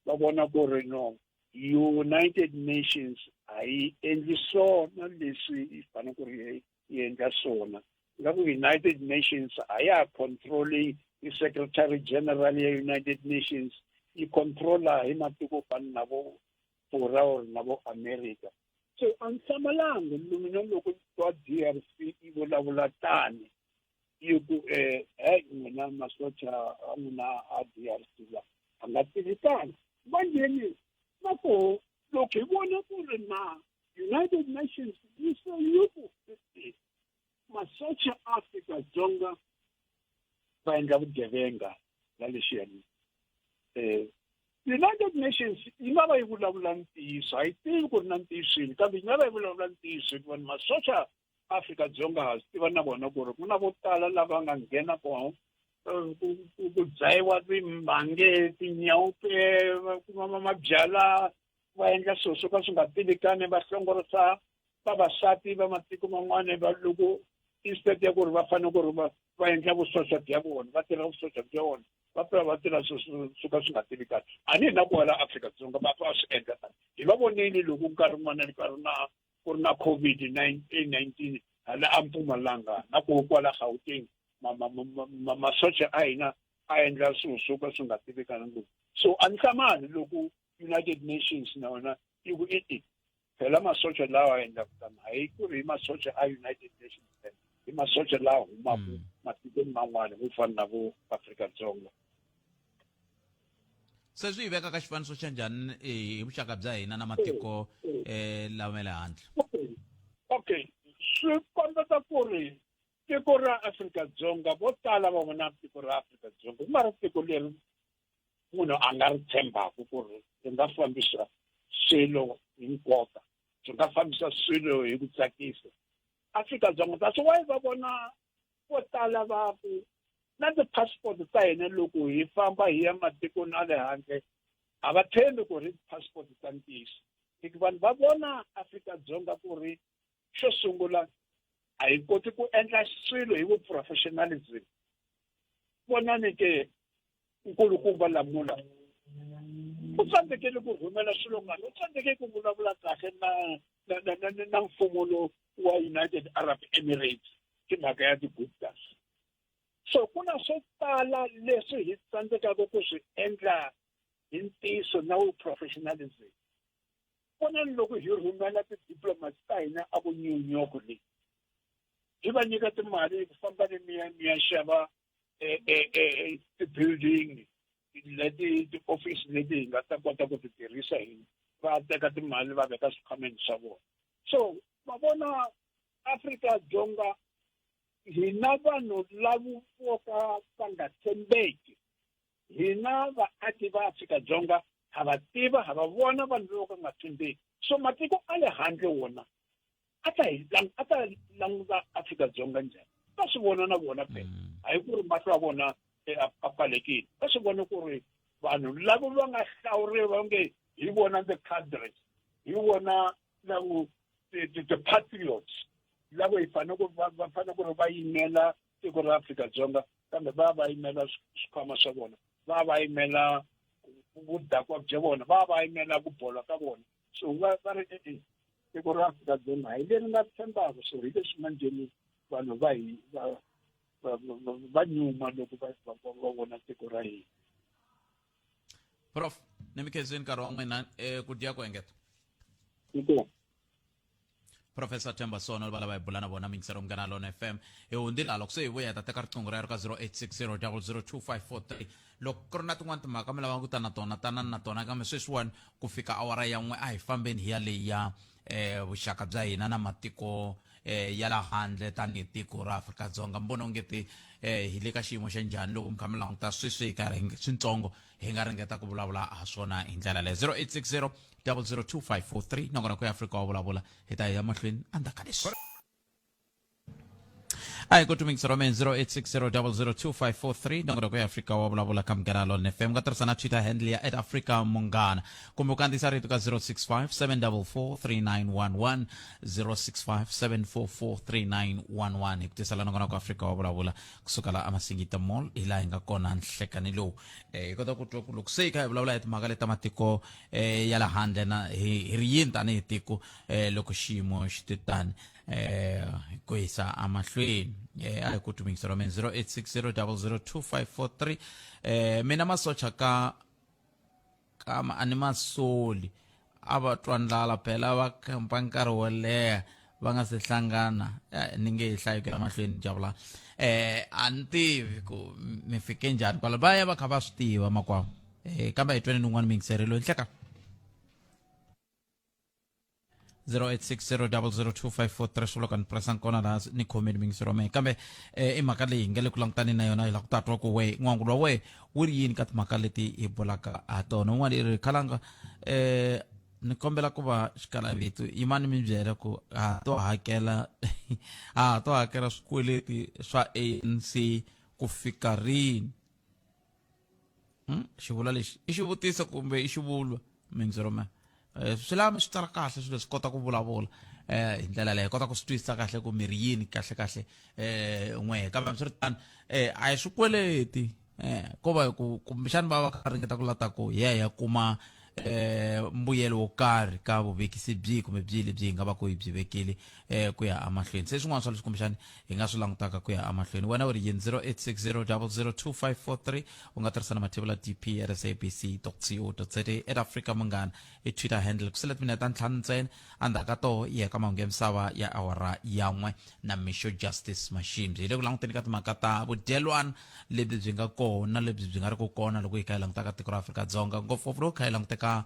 Speaker 5: va vona ku ri no United Nations a yi endli swona leswi yi fanele ku ri yi endla swona nga ku United Nations a ya control i-Secretary General ya United Nations yi controla hi matiko fana na vo Fora or na vo America so anhlamalango mina loko twa DRC yi vulavula tani yi ku n'wina masocha n'wina a DRC la a nga tivitani manjeni loko hi vona ku ri na United Nations yi so yuku masocha Afrika-Dzonga va endla vugevenga la lexiyani United Nations yi nga va yi vulavula ntiyiso a yi tivi ku ri na ntiyisweni kambe yi nga va yi vulavula ntiyiso hikuva masocha Afrika-Dzonga ha swi tiva na vona ku ri ku na vo tala lava nga nghena kona ku dlayiwa timbange tinyawupe kuma mabyala va endla swilo swo ka swi nga tivikani va hlongorisa vavasati va matiko man'wana va loko instead ya ku ri va fanele ku ri va endla vusocha bya vona va tirha vusocha bya vona va fika va tirha swo ka swi nga tivikani a ni hi na ku hala Afrika-Dzonga va fa swi endla tani hi va vonile loko nkarhi wun'wana ku ri na COVID-19 hala a Mpumalanga na ku kwala Gauteng masocha a hina a endla swilo swo ka swi nga tivikani ngopfu so a ni hlamali loko United Nations na wona yi ku phela masocha lawa endla kutani hayi ku ri masocha a United Nations hi masocha lawa humaku matikweni man'wana vo fana na vo Afrika-Dzonga
Speaker 3: se swi hi veka ka xifaniso xa njhani hi vuxaka bya hina na matiko lama le handle
Speaker 5: okay swi kombeta ku ri tiko ra Afrika-Dzonga vo tala va vona tiko ra Afrika-Dzonga ku nga ri tiko leri munhu a nga ri tshembaka ku ri ri nga fambisa swilo hi nkoka byi nga fambisa swilo hi ku tsakisa Afrika-Dzonga that's why va vona vo tala va ku na ti-passport ta hina loko hi famba hi ya matiko na le handle a va tshembi ku ri passport ta ntiyiso vanhu va vona Afrika-Dzonga ku ri xo sungula a hi koti ku endla swilo hi vu-professionalism vonani ke nkulukumba lamula u tsandzekele ku rhumela swilo ngani u tsandzekele ku vulavula kahle na mfumo wa United Arab Emirates hi mhaka ya ti-Guptas so ku na swo tala leswi hi tsandzekaka ku swi endla hi ntiyiso na wu-professionalism vonani loko hi rhumela ti-diplomats ta hina a ku New York leyi hi va nyika timali ku famba ni miya xava ti-building leti ti-office leti hi nga ta kota ku ti tirhisa hina va teka timali va veka swikhwameni swa vona so va vona Afrika-Dzonga hina vanhu lavo ka va nga tshembeki hina vaaki va Afrika-Dzonga ha va tiva ha va vona vanhu loko nga tshembeki so matiko a le handle wona a ta languta Afrika-Dzonga njhani va swi vona na vona phela a hi ku ri mahlo ya vona a pfalekile va swi vona ku ri vanhu lavo va nga hlawuriwa va nge hi vona the cadres hi vona lavo the-patriots lavo hi va fanele ku ri va yimela tiko ra Afrika-Dzonga kambe va yimela swikhwama swa vona va yimela vudakwa bya vona va yimela ku bola ka vona so va ri tiko ra Afrika-Dzonga hi leri nga tshembaka so hi leswi manjeni vanhu va nyuma loko va vona tiko ra hina
Speaker 3: Prof ni mikhezeni nkarhi wa n'wina ku dya ku engeta Professor Themba Sono va lava hi bula na vona mingisero Munghana Lona FM hi hundzile loko se hi vuya hi ta teka riqingho rero ka 0860 002543 loko ku ri na tin'wana timhaka mi lava ku ta na tona tanani na tona kambe sweswiwani ku fika awara ya n'we a hi fambeni hi ya leyi ya vuxaka bya hina na matiko ya la handle tanihi tiko ra Afrika-Dzonga mbona ungeti hi le ka xiyimo xa njhani loko mi kha mi languta sweswi hi karhi swintsongo hi nga ringeta ku vulavula ha swona hi ndlela leyo 0860 002543 nakona ku ya Afrika wa vulavula hi ta hi ya mahlweni andaka leswi a hi ku tumingisero men 0860 002543 nakona ku ya Afrika wa vulavula ka Munghana Lona FM nga tirhisa na Twitter handle ya @Afrika Munghana kumbe u kandziyisa rito ka 065 744 3911 065 744 3911 hi ku tisela nakona ku Afrika wa vulavula kusuka la Amasingita Mall hi laha hi nga kona nhlekani lowu hi kota ku twa ku loko se hi kha hi vulavula hi timhaka leta matiko ya la handle na hi ri yini tanihi tiko loko xiyimo xi titani ku yisa amahlweni a hi ku tumingisero men 0860 002543 mina masocha ka ani masoli a va twa ndlala phela va kampa nkarhi wo leha va nga se hlangana ni nge hi hlayikela mahlweni javula a ni tivi ku mi fike njhani kwala va ya va kha va swi tiva makwavo kambe hi tweni nin'wana mingiseri loyi nhleka 0860 002543 swi loko ni presa kona laha ni khomeni mingisero me kambe i mhaka leyi hi nga le ku langutani na yona hi la ku tatwa ku we n'wangulo wa we wu ri yini ka timhaka leti hi bulaka ha tona un'wana ri khalanga ni kombela ku va xikala vitu yimani mi byela ku ha to hakela swikweleti swa ANC ku fika rini xivulwa lexi i xivutiso kumbe i xivulwa mingisero me swi lama swi tsara kahle swilo swi kota ku vulavula hi ndlela leyi kota ku swi twisisa kahle ku mi ri yini kahle n'we kambe swi ri tani a hi swikweleti ko va kumbexani va kha ringeta ku lata ku ya kuma mbuyelo wo karhi ka vuvekisi byi kumbe byi lebyi hi nga va ku hi byi vekile ku ya amahlweni se swin'wana swa leswi kumbexani hi nga swi langutaka ku ya amahlweni wena u ri yini 0860 002543 u nga tirhisa na mathebula dp rsabc.co.za @Afrika Munghana i Twitter handle ku seleta mineta ntlhanu ntsena andaka to yi heka mahungu ya misava ya awara ya n'we na Misho Justice Machines hi le ku languteni ka timhaka ta vudyelwana lebyi byi nga kona lebyi byi nga ri ku kona loko hi kha hi langutaka tiko ra Afrika-Dzonga ngopfungopfu loko kha hi languteka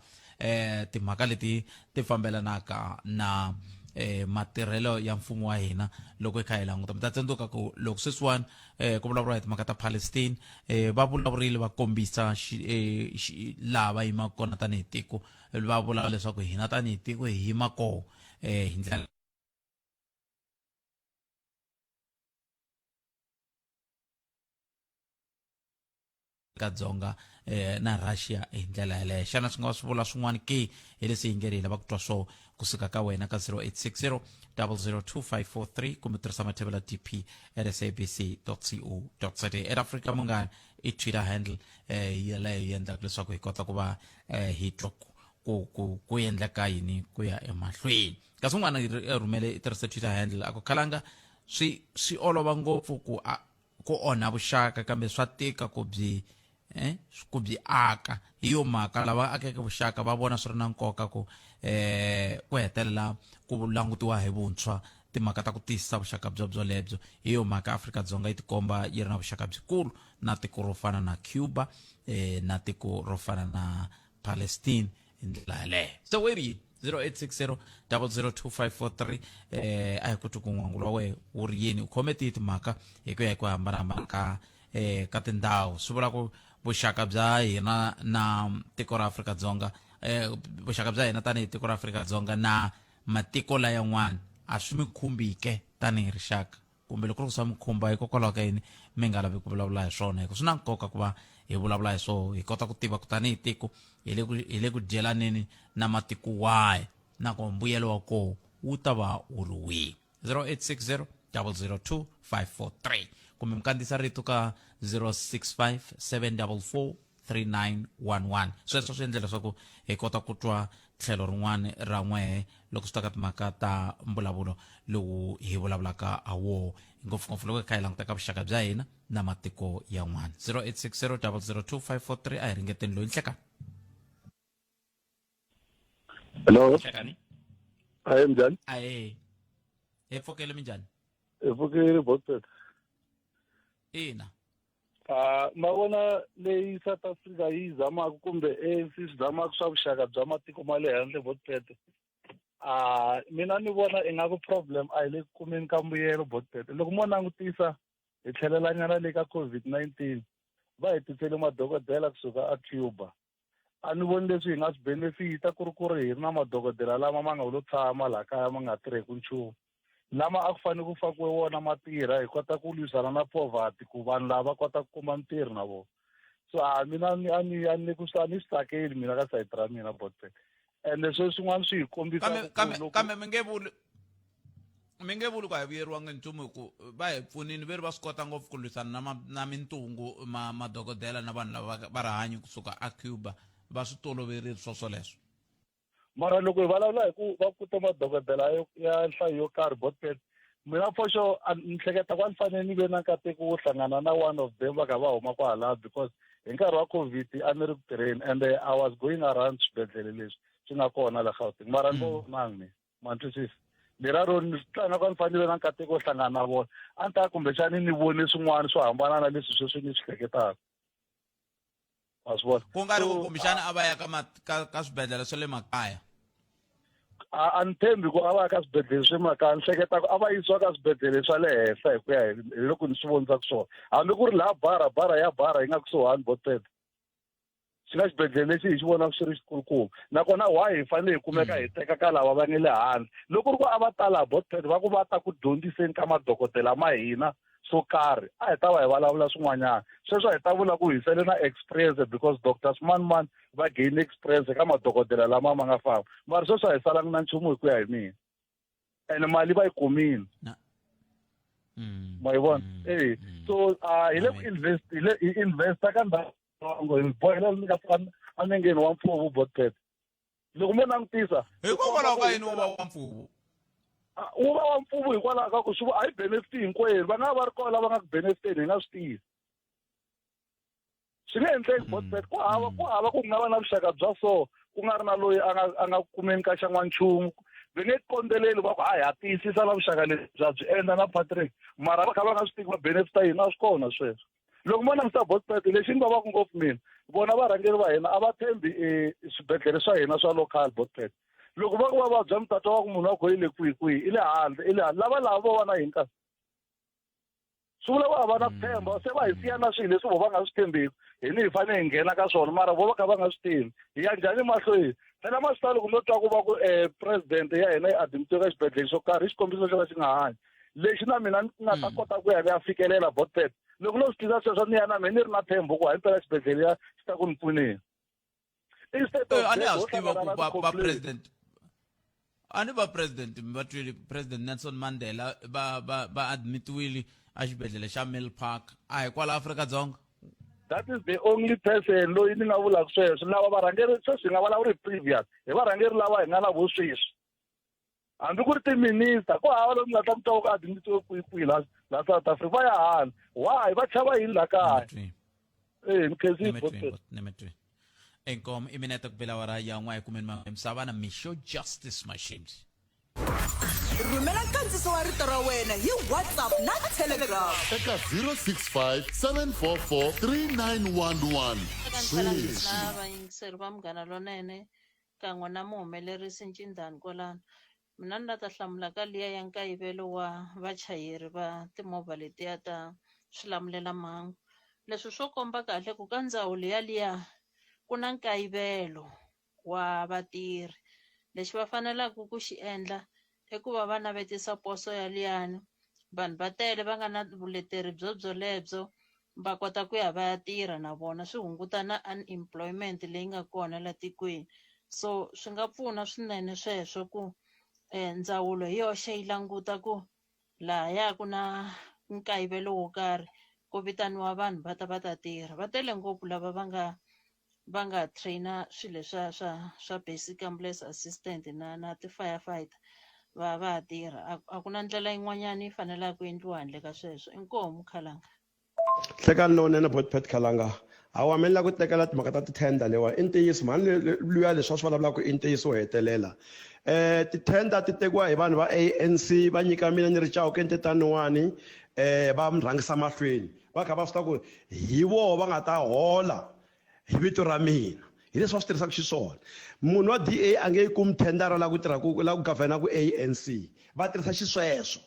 Speaker 3: timhaka leti ti fambelanaka na matirhelo ya mfumo wa hina loko hi kha hi languta mi ta tsundzuka ku loko sweswiwani ku vulavuriwa hi timhaka ta Palestine va vulavurile va kombisa laha va yimaka kona tanihi tiko va vula leswaku hina tanihi tiko hi yima koho hi ndlela Dzonga na Russia hi ndlela yaleyo xana swi nga swi vula swin'wana ke hi leswi hi ngeri hi lava ku twa swo kusuka ka wena ka 0860 002543 kumbe tirhisa mathebela dp @sabc.co.za Afrika munghana i Twitter handle yaleyo yi endlaka leswaku hi kota ku va hi twa ku endleka yini ku ya emahlweni kasi un'wana i rhumele i tirhisa Twitter handle a ku khalanga swi olova ngopfu ku onha vuxaka kambe swa tika ku byi aka hi yo mhaka lava akeke vuxaka va vona swi ri na nkoka ku hetelela ku langutiwa hi vuntshwa timhaka ta ku tiyisisa vuxaka byelebyo hi yo mhaka Afrika-Dzonga yi tikomba yi ri na vuxaka byikulu na tiko ro fana na Cuba na tiko ro fana na Palestine hi ndlela yaleyo so weri 0860 002543 a hi ku twi ku n'wangulo wa wehe wu ri yini u khome tihi timhaka hi ku ya hi ku hambanahambana ka tindhawu swi vula ku vuxaka bya hina na tiko ra Afrika-Dzonga vuxaka bya hina tanihi tiko ra Afrika-Dzonga na matiko layan'wana a swi mi khumbike tanihi rixaka kumbe loko ri swa mi khumba hikokwalaho ka yini mi nga lavi ku vulavula hi swona hikuva swi na nkoka ku va hi vulavula hi swona hi kota ku tiva ku tanihi tiko hi le ku dyelaneni na matiko wahi na ku mbuyelo wa koho wu ta va wu ri wihi 0860 002543 kumbe mkandziyisa rito ka 065 744 3911 sweswo swi endla leswaku hi kota ku twa tlhelo rin'wana ra n'wehe loko swi ta ka timhaka ta mbulavulo lowu hi vulavulaka ha woho ngopfungopfu loko hi kha hi languta ka vuxaka bya hina na matiko yan'wana 0860 002543 a hi ringeteni loyi nhlekani
Speaker 6: hello
Speaker 3: nhlekani
Speaker 6: aye njhani
Speaker 3: aye hi pfukele minjhani
Speaker 6: hi pfukile Botpet
Speaker 3: ina
Speaker 6: ma vona leyi South Africa yi zamaka kumbe ANC swi zamaka swa vuxaka bya matiko ma le handle Botpet mina ni vona ingaku problem a hi le ku kumeni ka mbuyelo Botpet loko mo langutisa hi tlhelelanyana le ka COVID-19 va hi tisele madokodela kusuka a Cuba a ni voni leswi hi nga swi benefita ku ri hi ri na madokodela lama ma nga lo tshama laha kaya ma nga tirheki nchumu lama a ku fanele ku fakiwe wona matirha hi kota ku lwisana na poverty ku vanhu lava kota ku kuma ntirho na vona so mina a ni swi tsakeli mina ka sayiti ra mina Botpet ende sweswi swin'wana swi hi kombisa
Speaker 3: kambe mi nge vuli ku a hi vuyeriwangi nchumu hi ku va hi pfunini ve ri va swi kota ngopfu ku lwisana na mintungu madokodela na vanhu lava va rihanyo kusuka a Cuba va swi toloverile swoleswo
Speaker 6: mara loko hi vulavula hi ku va kuta madokodela ya nhlayo yo karhi Botpet mina for sure ni hleketa ku a ni fanele ni ve na nkateko wo hlangana na one of them va kha va huma kwalaha because hi nkarhi wa COVID a ni ri ku tirheni and I was going around swibedhlele leswi swi nga kona la Gauteng mara ni vonangi ni ma twisisi leraro ni tlanga ku a ni fanele na nkateko wo hlangana na vona a ni ta kumbexani ni vone swin'wana swo hambana na leswi sweswi ni swi hleketaka
Speaker 3: ku nga ri ku kumbexana a va ya ka swibedhlele swa le makaya
Speaker 6: a ni tshembi ku a va ya ka swibedhlele swi makaya ni hleketa ku a va yisiwa ka swibedhlele swa le henhla hi ku ya hi loko ni swi vonisaka swona hambi ku ri laha bara yi nga kusuhani Botpet swi nga xibedhlele lexi hi xi vonaka swi ri xikulukumba nakona why hi fanele hi kumeka hi teka ka lava va nge le handle loko ri ku a va tala Botpet va ku va ta ku dyondziseni ka madokodela ma hina swo karhi a hi ta va hi vulavula swin'wanyana sweswo hi ta vula ku hi sele na experience because doctors man va gain experience ka madokodela lama ma nga famba mara sweswo a hi salangi na nchumu hi ku ya hi mina ene mali va yi kumini ma yi vona so hi le ku investa ka ndhawu hi bohela ni ka anengeni wa mfumo Botpet loko mo langutisa
Speaker 3: hikokwalaho ka yini wo va wa mfumo
Speaker 6: wu va wa mfumo hikwalaho ka ku swi a hi benefit hinkwerhu va nga va ri kona lava nga ku benefiteni hi nga swi tivi swi nge endleki Botpet ku hava ku nga va na vuxaka bya so ku nga ri na loyi a nga kumeni ka xan'wanchumu va nge kondeleli va ku ha tiyisisa na vuxaka lebyi bya byi endla na Patrick mara va kha va nga swi tivi va benefita yini a swi kona sweswo loko mo langutisa Botpet lexi ni vavaka ngopfu mina vona varhangeri va hina a va tshembi swibedhlele swa hina swa local Botpet loko va ku va vabya mutata wa ku munhu wa ku hi le kwihi i le handle lava vo vona hi nkarhi swi vula va na ku tshemba se va hi siya na swilo leswi vo va nga swi tshembeki hini hi fanele hi nghena ka swona mara vo va kha va nga swi tivi hi ya njhani mahlweni phela masipala loko no twa ku va ku president ya hina yi admitiwe ka xibedhlele xo karhi i xikombiso xo ka xi nga hanyi lexi na mina ni nga ta kota ku ya ni ya fikelela botpet loko no swi tisa sweswo ni ya na mina ni ri na thembo ku himpela xibedhlele ya xi ta ku ni pfuneni instead of
Speaker 3: ani a swi tiva ku va president ani va president mbatwili president Nelson Mandela va admitiwile a xibedhlele xa Mill Park a hi kwala Afrika-Dzonga.
Speaker 6: That is the only person loyi ni nga vulaka sweswo lava varhangeri sweswi hi nga vulavuli previous hi varhangeri lava hi nga na vuswisi hambi ku ri timinista ku hava loyi mi nga ta mi twa ku admitiwe kwihi la South Africa va ya hana why va chava yini la kaya ni
Speaker 3: khezi enkom imineta kupela wara ya n'wa ekumeni misava na Misho Justice Machines.
Speaker 2: rhumela nkandziso wa rito ra wena hi WhatsApp na Telegram
Speaker 1: eka 065 744 3911 sweswi
Speaker 7: na vayingiseri va Munghana Lonene kan'we na muhumelerisi Ncindani kwalano mina ni ta hlamula ka liya ya nkayivelo wa vachayeri va timovha letiya ta swilamulelamhangu leswi swo komba kahle ku ka ndzawulo yaliya ku na nkayivelo wa vatirhi lexi va fanelaka ku xi endla i ku va va navetisa poso yaliyani vanhu va tele va nga na vuleteri byelebyo va kota ku ya va ya tirha na vona swi hunguta na unemployment leyi nga kona la tikweni so swi nga pfuna swinene sweswo ku ndzawulo hi yoxe yi languta ku laha ya ku na nkayivelo wo karhi ku vitaniwa vanhu va ta tirha va tele ngopfu lava va nga trainer swilo swa basic ambulance assistant na ti-firefighter va tirha a ku na ndlela yin'wanyana yi fanelaka ku endliwa handle ka sweswo inkomu Khalanga.
Speaker 8: Hlekani lowunene Botpet Khalanga a wa melela ku tekela timhaka ta tithenda lewa i ntiyiso mhani luya leswi swi vulavulaka i ntiyiso wo hetelela tithenda ti tekiwa hi vanhu va ANC va nyika mina ni ri Chauke Ntetaniwani va mi rhangisa mahlweni va kha va swi tiva ku hi voho va nga ta hola hi vito ra mina hi leswi va swi tirhisaka xiswona munhu wa DA a nge yi kumi thendara la ku tirha la ku gavhena ku ANC va tirhisa xisweswo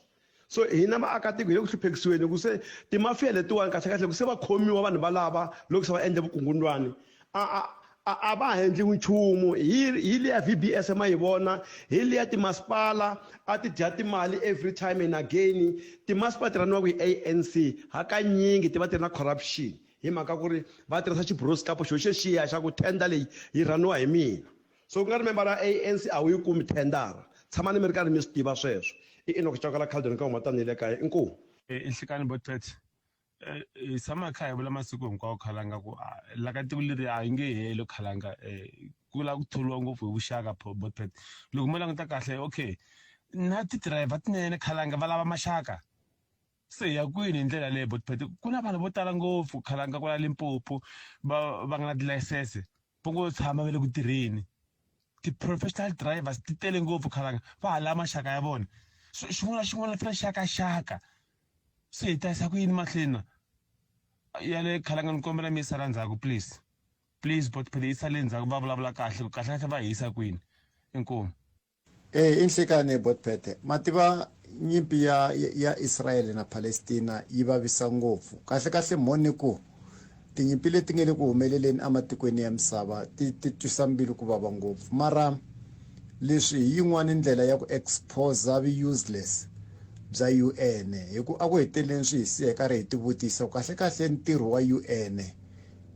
Speaker 8: so hina vaakatiko hi le ku hluphekisiweni ku se timafiya letiwani kahlekahle ku se va khomiwa vanhu valava loko se va endle vukungundwani a va endli nchumu hi liya VBS ma yi vona hi liya timasipala a ti dya timali every time and again timasipala ti raniwaka hi ANC hakanyingi ti va ti ri na corruption hi mhaka ku ri va tirhisa xibroscapo xo xexiya xa ku tenda leyi yi raniwa hi mina so ku nga ri member ra ANC a wu yi kumi thendara tshamani mi ri karhi mi swi tiva sweswo i Enoch Chakala Khaldoni ka huma tani le kaya inkomu
Speaker 9: inhlikani Botpet hi tshama kha hi vula masiku hinkwawo Khalanga ku laka tiko leri a yi nge heli Khalanga ku la ku tholiwa ngopfu hi vuxaka Botpet loko mo languta kahle okay na ti-driver tinene Khalanga va lava maxaka se ya kwini hi ndlela leyo Botpet ku na vanhu vo tala ngopfu Khalanga kwala Limpopo va nga na tilayisense va ngo tshama va le ku tirheni ti-professional drivers ti tele ngopfu Khalanga va ha lava maxaka ya vona so xin'wana fana xakaxaka se hi ta yisa ku yini mahlweni ya le Khalanga ni kombela mi yisa la ndzhaku please Botpet yisa le ndzhaku va vulavula kahle kahle va hi yisa kwini inkomu
Speaker 10: inhlikani Botpet mativa nyimpi ya Israel na Palestina yi vavisa ngopfu kahle moni ku tinyimpi leti nge le ku humeleleni ematikweni ya misava ti twisa mbilu ku vava ngopfu mara leswi hi yin'wana ndlela ya ku expose useless bya UN hi ku a ku heteleni swi hisiya karhi hi tivutisa kahle ntirho wa UN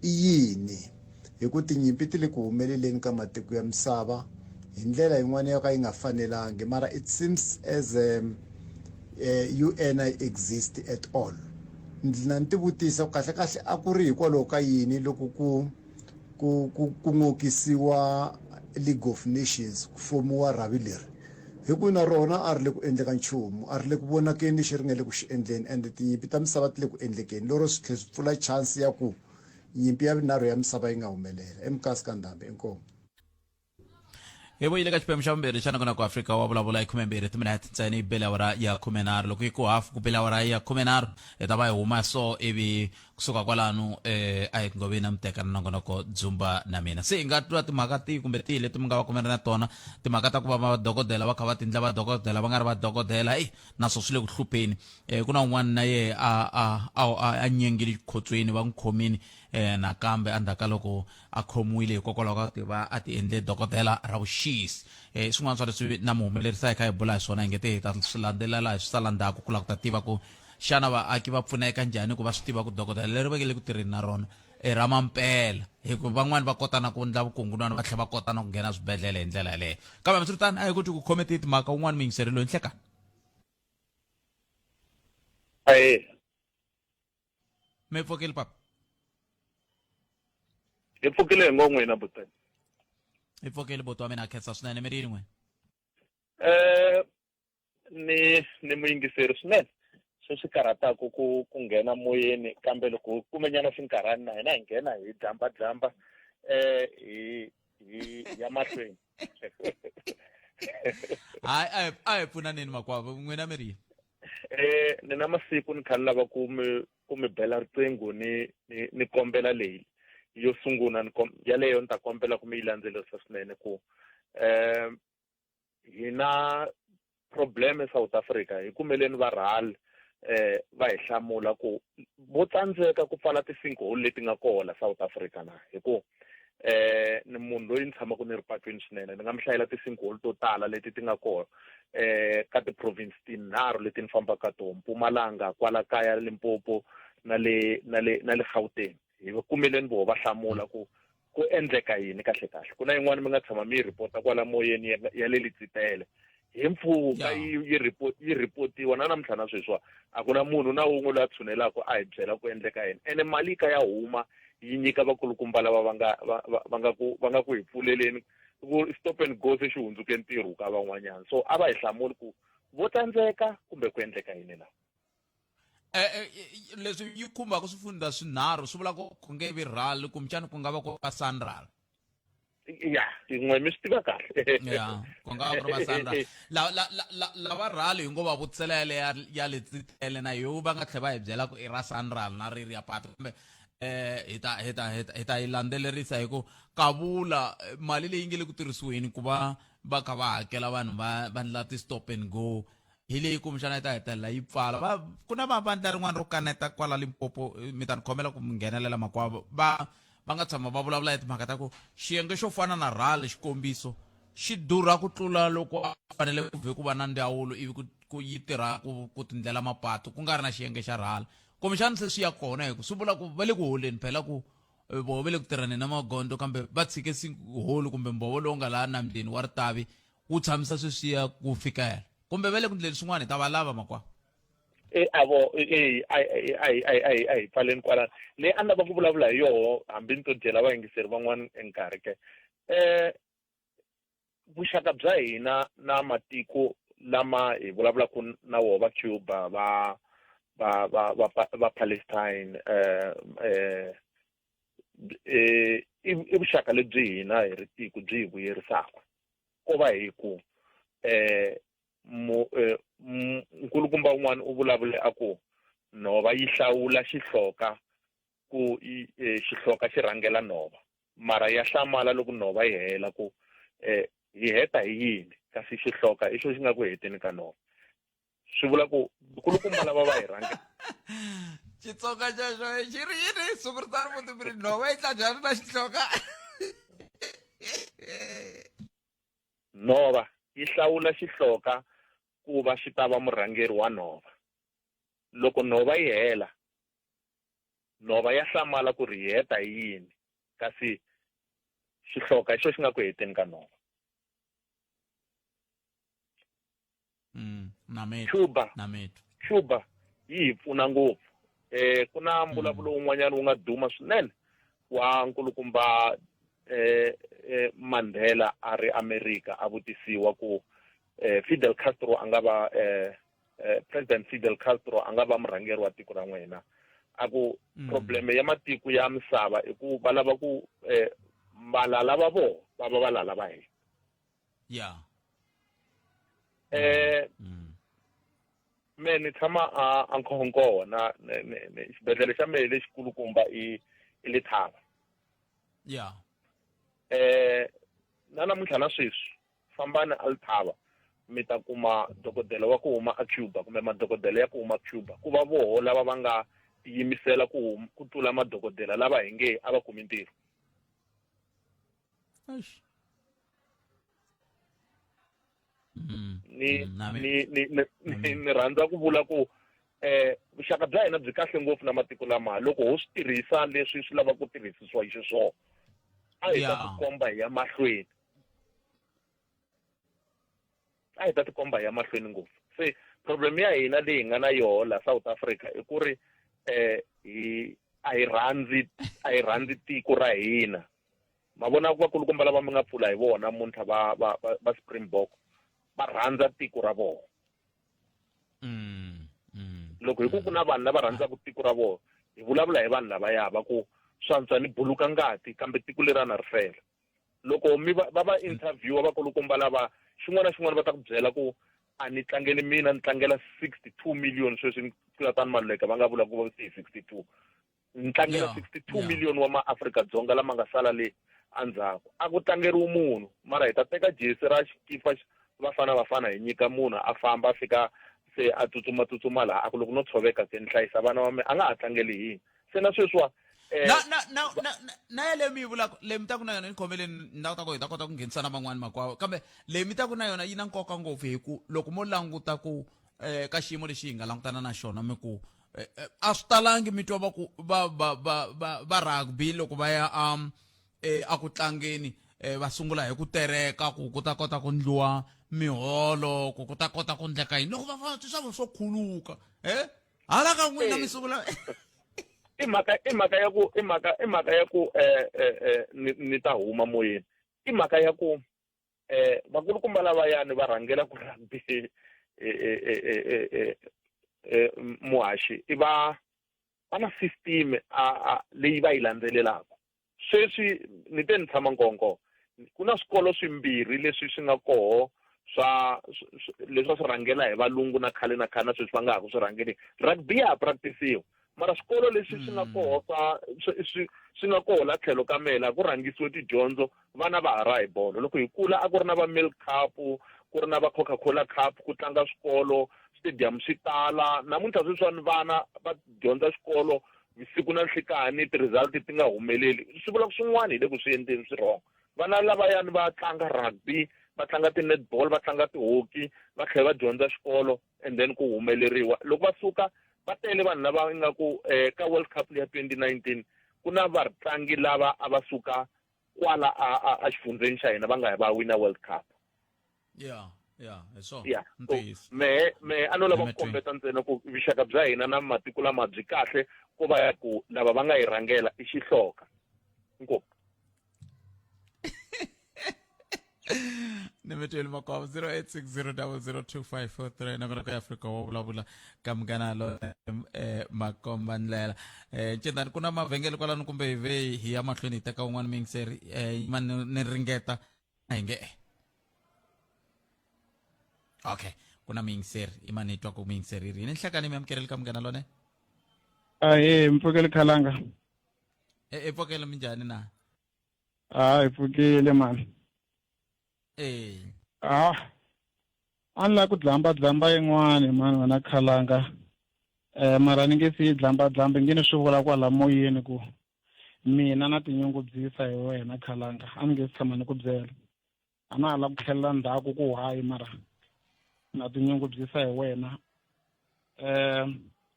Speaker 10: i yini hi ku tinyimpi ti le ku humeleleni ka matiko ya misava hi ndlela yin'wana ya ka yi nga fanelangi mara it seems as UN exist at all ndina ntivutisa kahle a ku ri hikwalaho ka yini loko ku ngokisiwa League of Nations ku fomiwa rhavi leri hi ku na rona a ri le ku endleka nchumu a ri le ku vonakeni lexi ri nga le ku xi endleni and tinyimpi ta misava ti le ku endlekeni lero swi tlhe swi pfula chance ya ku nyimpi ya vunharhu ya misava yi nga humelela emikasi ka ndhambi inkomo
Speaker 3: hi vuyile ka xiphemu xa vumbirhi xa nakona ku Afrika wa vulavula hi 12 timinete ntsena hi bela awara ya 13 loko hi ku hafu ku bela awara ya 13 hi ta va hi huma so ivi kusuka kwalano a hi ngoveni na mutekana nongonoko dzumba na mina se hi nga twa timhaka tihi kumbe tihi leti mi nga va kumela na tona timhaka ta ku va vadokodela va kha va tindla vadokodela va nga ri vadokodela naso swi le ku hlupheni ku na un'wana na ye a nyengile xikhotsweni va n'wi khomini nakambe andaka loko a khomiwile hikokwalaho ka tiva a ti endle dokodela ra vuxisi swin'wana swa leswi na muhumelerisa hi kha hi bula hi swona hi nge hi ta swi landzelela hi swi salandzhaku ku lava ku ta tiva ku xana vaaki va pfuneka njhani ku va swi tiva ku dokodela leri va nge le ku tirheni na rona ra mampela hikuva van'wani va kota na ku endla vukungundzwana va tlhela va kota na ku nghena swibedhlele hi ndlela yaleyo kambe masiritani a hi kuti ku khomete timhaka un'wana miyingiseri loyi nhlekani mi pfukile papa
Speaker 6: hi pfukile hi ngo n'wina butani
Speaker 3: hi pfukile boto wa mina a khensa swinene mi ri yini n'wina
Speaker 6: ni muyingiseri swinene swi karhataku ku nghena moyeni kambe loko kumenyana swinkarhani na hina hi nghena hi jamba hi ya mahlweni
Speaker 3: hayi a hi pfunaneni makwavo n'wina mi ri yini
Speaker 6: ni na masiku ni kha ni lava ku mi bela riqingho ni kombela leyi yo sungula yaleyo ni ta kombela ku mi yi landzelerisa swinene ku hi na problem eSouth Africa hi kumeleni varhali va hi hlamula ku vo tsandzeka ku pfala ti-sinkhole leti nga kona South Africa na hi ku ni munhu loyi ni tshamaka ni ri patwini swinene ni nga mi hlayela ti-sinkhole to tala leti ti nga kona ka ti-province tinharhu leti ni fambaka tona Mpumalanga kwala kaya Limpopo na le Gauteng hi kumeleni vo va hlamula ku endleka yini kahle ku na yin'wana mi nga tshama mi yi ripota kwala moyeni ya le Litsitele hi mpfhuka yi ripotiwa na namuntlha na sweswiwa a ku na munhu na wun'we loyi a tshunelaka a hi byela ku endleka yini ene mali ka ya huma yi nyika vakulukumba lava va nga ku hi pfuleleni ku stop and go se xi hundzuke ntirho ka van'wanyana so a va hi hlamuli ku vo tsandzeka kumbe ku endleka yini laha
Speaker 3: leswi yi khumbaka swifundza swinharhu swi vula ku nge vi rhali kumbexani ku nga va ku va sanral
Speaker 6: ya tin'we mi swi tiva kahle
Speaker 3: ya ku nga va ku ri va sanral lava rhali hi ngo va vutisela ya le Tsitele na yo va nga tlhela va hi byela ku i ra sanral na riri ya patu kumbe hi ta yi landzelerisa hi ku kavula mali leyi nge le ku tirhisiweni ku va kha va hakela vanhu va ndla ti-stop and go hi leyi kumbexana yi ta hetelela yi pfala ku na vandla rin'wana ro kaneta kwala Limpopo mi ta ni khomela ku mi nghenelela makwavo va nga tshama va vulavula hi timhaka ta ku xiyenge xo fana na rhali xikombiso xi durha ku tlula loko a fanele ku vhe ku va na ndzawulo ivi ku yi tirha ku tindlela mapatu ku nga ri na xiyenge xa rhali kumbexana se swi ya kona hi ku swi vula ku va le ku holeni phela ku vo va le ku tirhani na magondo kambe va tshike holu kumbe mbovo lowu nga laha nambyeni wa ritavi wu tshamisa sweswiya ku fikela kumbe va le ku ndleni swin'wana hi ta va lava makwa
Speaker 6: avo ai pfaleni kwalani leyi a ni lava ku vulavula hi yoho hambi ni to dyela vayingiseri van'wana enkarhi ke vuxaka bya hina na matiko lama hi vulavulaka na woho va Cuba va Palestine i vuxaka lebyi hina hi ri tiko byi hi vuyerisaka ko va hi ku nkulukumba wun'wana u vulavule a ku nhova yi hlawula xihloka ku xihloka xi rhangela nhova mara ya hlamala loko nhova yi hela ku hi heta hi yini kasi xihloka i xo xi nga ku heteni ka nhova swi vula ku nkulukumba lava va hi rhangela
Speaker 3: Xitsonga xexo xi ri yini siku ri tani muti mi ri nhova yi tlanjani na xihloka
Speaker 6: nhova yi hlawula xihloka ku va xi ta va murhangeri wa nhova loko nhova yi hela nhova ya hlamala ku ri heta hi yini kasi xihloka i xo xi nga ku heteni ka nhova Cuba yi hi pfuna ngopfu ku na mbulavulo wun'wanyana wu nga duma swinene wa nkulukumba Mandela a ri America a vutisiwa ku Fidel Castro a nga va President Fidel Castro a nga va murhangeri wa tiko ra n'wina a ku probleme ya matiko ya misava i ku va lava ku valala va vona va va valala va hina me ni tshama a Nkhonkowa na xibedhlele xa mehe lexikulukumba i le Thaba na namuntlha na sweswi fambani a Thaba mi ta kuma dokodela wa ku huma a Cuba kumbe madokodela ya ku huma Cuba ku va voho lava va nga tiyimisela ku tlula madokodela lava hi nge a va kumi ntirho. Ni rhandza ku vula ku vuxaka bya hina byi kahle ngopfu na matiko lama loko ho swi tirhisa leswi swi lava ku tirhisiwa hi xiswona a hi ta tikomba hi ya mahlweni ngopfu. Se problem ya hina leyi nga na yona la South Africa i ku ri a hi rhandzi tiko ra hina. Mavona ku vakulukumba lava mi nga pfula hi vona muntlha va Springbok va rhandza tiko ra vona. Loko hi ku na vanhu lava rhandzaka tiko ra vona hi vulavula hi vanhu lava ya va ku swantswa ni buluka ngati kambe tiko leri na ri fela. Loko mi va interview vakulukumba lava xin'wana na xin'wana va ta ku byela ku a ni tlangeli mina ni tlangela 62 million sweswi ku ya tani Maluleka va nga vula ku va 62 ni tlangela 62 million wa maAfrika-Dzonga lama nga sala le andzhaku. A ku tlangeriwa munhu mara hi ta teka jesi ra xikifa vafana hi nyika munhu a famba a fika se a tsutsuma laha a ku loko no tshoveka se ni hlayisa vana va mina a nga ha tlangeli hini. Se na sweswiwa
Speaker 3: na yale mi vula le mi ta ku na yona ni khomeleni ndhawu ta ku hi ta kota ku nghenisa na van'wani makwawo kambe le mi ta ku na yona yi na nkoka ngopfu hi ku loko mo languta ku ka xiyimo lexi hi nga langutana na xona mi ku a swi talangi mi twa va ku va rugby loko va ya a ku tlangeni va sungula hi ku tereka ku ta kota ku ndliwa miholo ku ta kota ku ndleka yini loko va swa swo khuluka hala ka n'wina mi sungula
Speaker 6: i mhaka ya ku ni ta huma moyeni. I mhaka ya ku vakulukumba lavayani va rhangela ku rugby muhaxi va na system leyi va yi landzelelaka. Sweswi ni te ni tshama nkonko ku na swikolo swimbirhi leswi swi nga koho leswi swi rhangela hi valungu na khale na sweswi va nga ha ku swi rhangeli rugby ya practice-iwa mara swikolo leswi swi nga koho swi nga koho la tlhelo ka mela ku rhangisiwe tidyondzo vana va ha ra hi bolo. Loko hi kula a ku ri na va Milk Cup ku ri na va Coca-Cola Cup ku tlanga swikolo stadium swi tala namuntlha sweswiwani vana va dyondza xikolo siku na nhlekani ti-result ti nga humeleli. Swi vula ku swin'wana hi le ku swi endleni swi wrong. Vana lavayani va tlanga rugby va tlanga ti-netball va tlanga ti-hockey va tlhela va dyondza xikolo and then ku humeleriwa. Loko va suka va tele vanhu lava nga ku ka World Cup ya 2019 ku na vatlangi lava a va suka kwala a xifundzeni xa hina va nga va wina World Cup.
Speaker 3: So
Speaker 6: me a no lava ku kombeta ntsena ku vuxaka bya hina na matiko lama byi kahle ku va ya ku lava va nga hi rhangela i xihloka. Inkomu.
Speaker 3: Nimetweli makwawo 0860002543 na kona Afrika wa vulavula ka Munghana Lonene Makomba Ndlela. Ncendani ku na mavhengele kwalano kumbe hi ve hi ya mahlweni hi teka un'wana mingiseri ni ringeta a hi nge okay ku na mingiseri i mani twa ku mingiseri ri ni nhlakani mi amukeleli ka Munghana Lonene
Speaker 11: mpfukele Khalanga
Speaker 3: epokele minjhani na
Speaker 11: hi pfukile mani a ni la ku dlamba yin'wani mani wena Khalanga mara ni nge si dlamba nge ni swi vula kwala moyeni ku mina na tinyungubyisa hi wena Khalanga a ni nge si tshama ni ku byela a na ha la ku tlhelela ndzhaku ku hayi mara na tinyungubyisa hi wena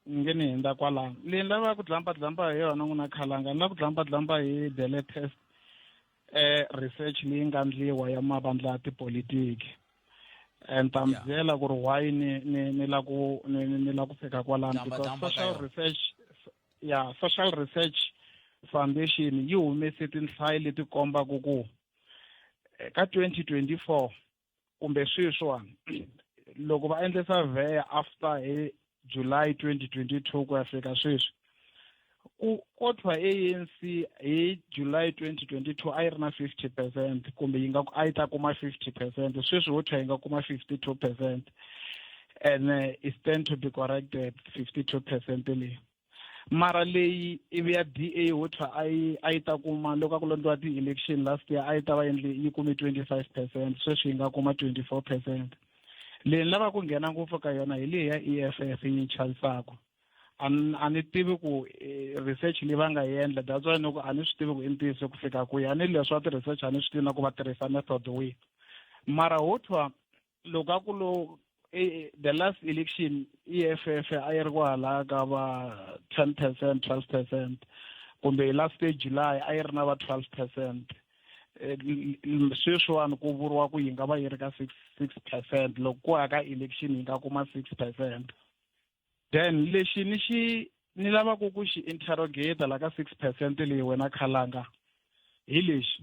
Speaker 11: nge ni hindza kwalano leyi ni lavaka ku dlamba hi yona n'wina Khalanga ni lava ku dlamba hi the latest research leyi nga ndliwa ya mavandla ya tipolitiki and ta mi byela ku ri why ni la ku fika kwalano because social research foundation yi humese tinhlayo leti kombaka ku ka 2024 kumbe sweswiwani loko va endle survey after hi July 2022 ku ya fika sweswi kothiwa ANC hi July 2022 a yi ri na 50% kumbe yi nga a yi ta kuma 50%, sweswi ho thwa yi nga kuma 52%, and it stand to be corrected 52% leyi. Mara leyi ivi ya DA ho thwa a yi ta kuma loko a ku londliwa ti-election last year a yi ta va yi kume 25%, sweswi yi nga kuma 24%. Leyi ni lava ku nghena ngopfu ka yona hi leyi ya EFF yi chavisaka. a ni tivi ku research leyi va nga yi endla that's why ni ku a ni swi tivi ku i ntiyiso ku fika kwihi a ni leswi wa ti-research a ni swi tivi na ku va tirhisa method wihi mara ho thwa loko a ku lo the last election EFF a yi ri kwala ka va 10% 12% kumbe last July a yi ri na va 12%. Sweswiwani ku vuriwa ku yi nga va yi ri ka 6% loko ku ya ka election yi nga kuma 6%. Then lexi ni lavaka ku xi interrogate la ka 6% leyi wena Khalanga hi lexi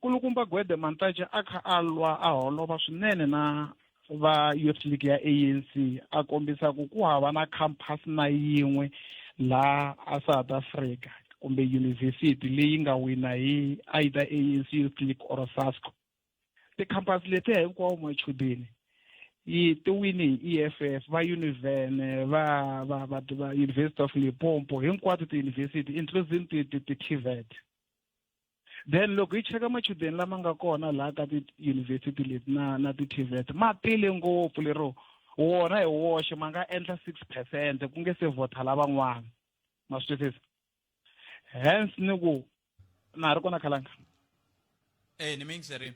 Speaker 11: kulukumba Gwede Mantashe a kha a lwa a holova swinene na va Youth League ya ANC a kombisa ku hava na campus na yin'we la a South Africa kumbe university leyi nga wina hi either ANC Youth League or SASCO. Ti-campus leti hinkwawo machudeni ti wini hi EFF va Univen va University of Limpopo hinkwato ti-university including ti-TVET. Then loko hi cheka machudeni lama nga kona laha ka ti-university leti na ti-TVET ma tile ngopfu lero wona hi woxe ma nga endla 6% ku nge se vhota lavan'wana ma swi twisisa hence ni ku na ha ri kona Khalanga
Speaker 3: ni mingiseri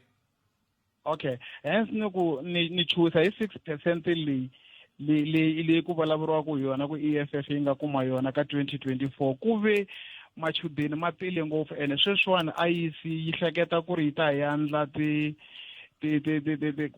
Speaker 11: okay hence ni ku ni chusa hi 6% leyi ku vulavuriwaka hi yona ku EFF yi nga kuma yona ka 2024 ku ve machudeni ma tile ngopfu ene sweswiwani IEC yi hleketa ku ri yi ta yandla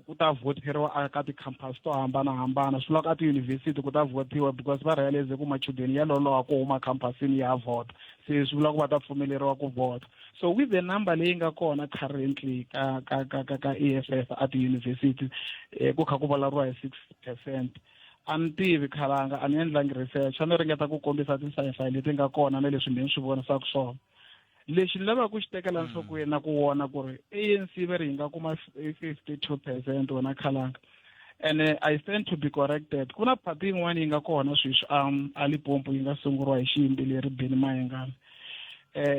Speaker 11: ku ta voteriwa ka ti-campus to hambanahambana swi lava ka ti-university ku ta votiwa because va realize ku machudeni ya loloha ku huma campusini ya vhota se swi vula ku va ta pfumeleriwa ku vhota so with the number leyi nga kona currently ka EFF at ti-university ku kha ku vulavuriwa hi 6%. A ni tivi Khalanga a ni endlangi research a ni ringeta ku kombisa ti-sci-fi leti nga kona na leswi ni swi vonisaka swona lexi ni lavaka ku xi tekela nhlokweni na ku vona ku ri ANC va ri hi nga kuma 52% wena Khalanga and I stand to be corrected ku na party yin'wana yi nga kona sweswi a Limpopo yi nga sunguriwa hi xiyimbeleri Benny Mayengani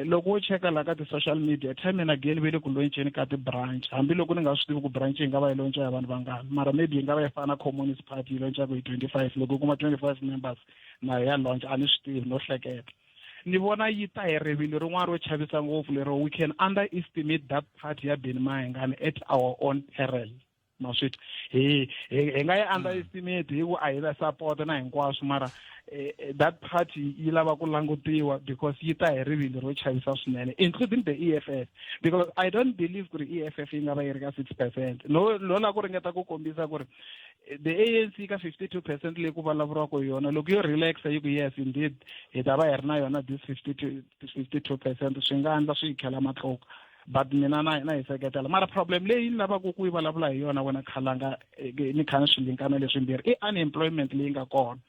Speaker 11: loko wo cheka la ka ti-social media time and again ve le ku lonceni ka ti-branch hambiloko ni nga swi tivi ku branch yi nga va yi lonca hi vanhu vangani mara maybe yi nga va yi fana na communist party yi loncaka hi 25 loko yi kuma 25 members na ya launch a ni swi tivi no hleketa ni vona yi ta hi rivilo rin'wana ro chavisa ngopfu lero we can underestimate that party ya Benny Mayengani at our own peril ma swi hi nga yi underestimate hi ku a hi la support na hinkwaswo mara that party yi lava ku langutiwa because yi ta hi rivilo ro chavisa swinene including the EFF because I don't believe ku ri EFF yi nga va yi ri ka 6% no la ku ringeta ku kombisa ku ri the ANC ka 52% leyi ku vulavuriwaka hi yona loko yo relaxa yi ku yes indeed hi ta va hi ri na yona this 52% swi nga endla swi hi khela matluka but mina na hi seketela mara problem leyi ni lavaka ku yi vulavula hi yona wena Khalanga ni kha ni swi linkana leswimbirhi i unemployment leyi nga kona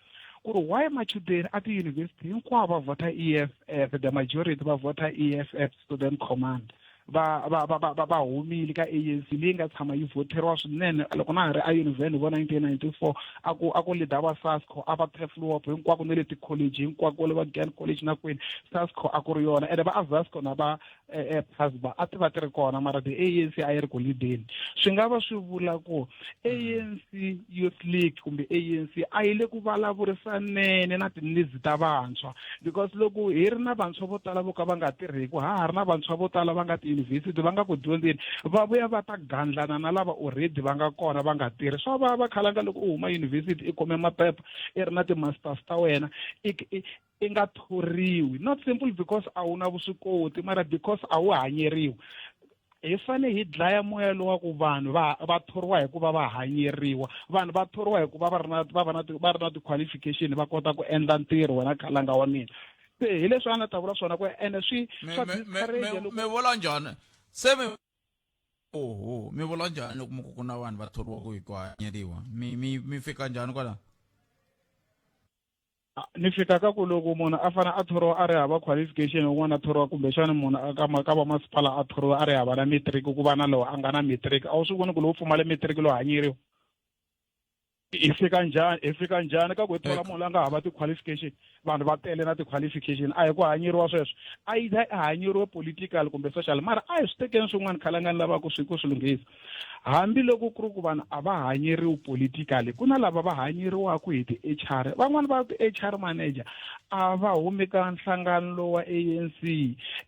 Speaker 11: ku ri why machudeni at ti-university hinkwavo va vhota EFF the majority va vhota EFF student command va humile ka ANC leyi nga tshama yi voteriwa swinene loko na ha ri a Univen vo 1994 a ku leader va SASCO a va Pefluop hinkwako na le ti-college hinkwako le va Gyan College na kwini SASCO a ku ri yona ende va Azasco na va Pasba a ti va ti ri kona mara the ANC a yi ri ku leadeni swi nga va swi vula ku ANC Youth League kumbe ANC a yi le ku vulavurisaneni na ti-needs ta vantshwa because loko hi ri na vantshwa vo tala vo ka va nga tirhiki ha ri na vantshwa vo tala va nga ti-university va nga ku dyondzeni va vuya va ta gandlana na lava already va nga kona va nga tirhi swa va Khalanga loko u huma university i come maphepha i ri na ti-masters ta wena i nga thoriwi not simply because a wu na vuswikoti mara because a wu hanyeriwi hi fane hi dlaya moya lowa ku vanhu va thoriwa hikuva va hanyeriwa vanhu va thoriwa hikuva va ri na ti-qualification va kota ku endla ntirho wena Khalanga wa mina se hi leswi a nga ta vula swona ku ene swi
Speaker 3: mi vula njhani se mi vula njhani loko ku na vanhu va thoriwaka hi ku hanyeriwa mi fika njhani kwala
Speaker 11: ni fika ka ku loko munhu a fana a thoriwa a ri hava qualification un'wana a thoriwa kumbexana munhu ka vamasipala a thoriwa a ri hava na matric ku va na lowu a nga na matric a wu swi voni ku lowu pfumale matric lo hanyeriwa i fika njhani ka ku thola munhu la nga hava ti-qualification vanhu va tele na ti-qualification a hi ku hanyeriwa sweswo a yi hanyeriwe political kumbe social mara a hi swi tekeni swin'wana khalangani lava ku swi lunghisa hambiloko ku ri ku vanhu a va hanyeriwi politically ku na lava va hanyeriwaka hi ti-HR van'wani va ti-HR manager a va humi ka nhlangano lowu wa ANC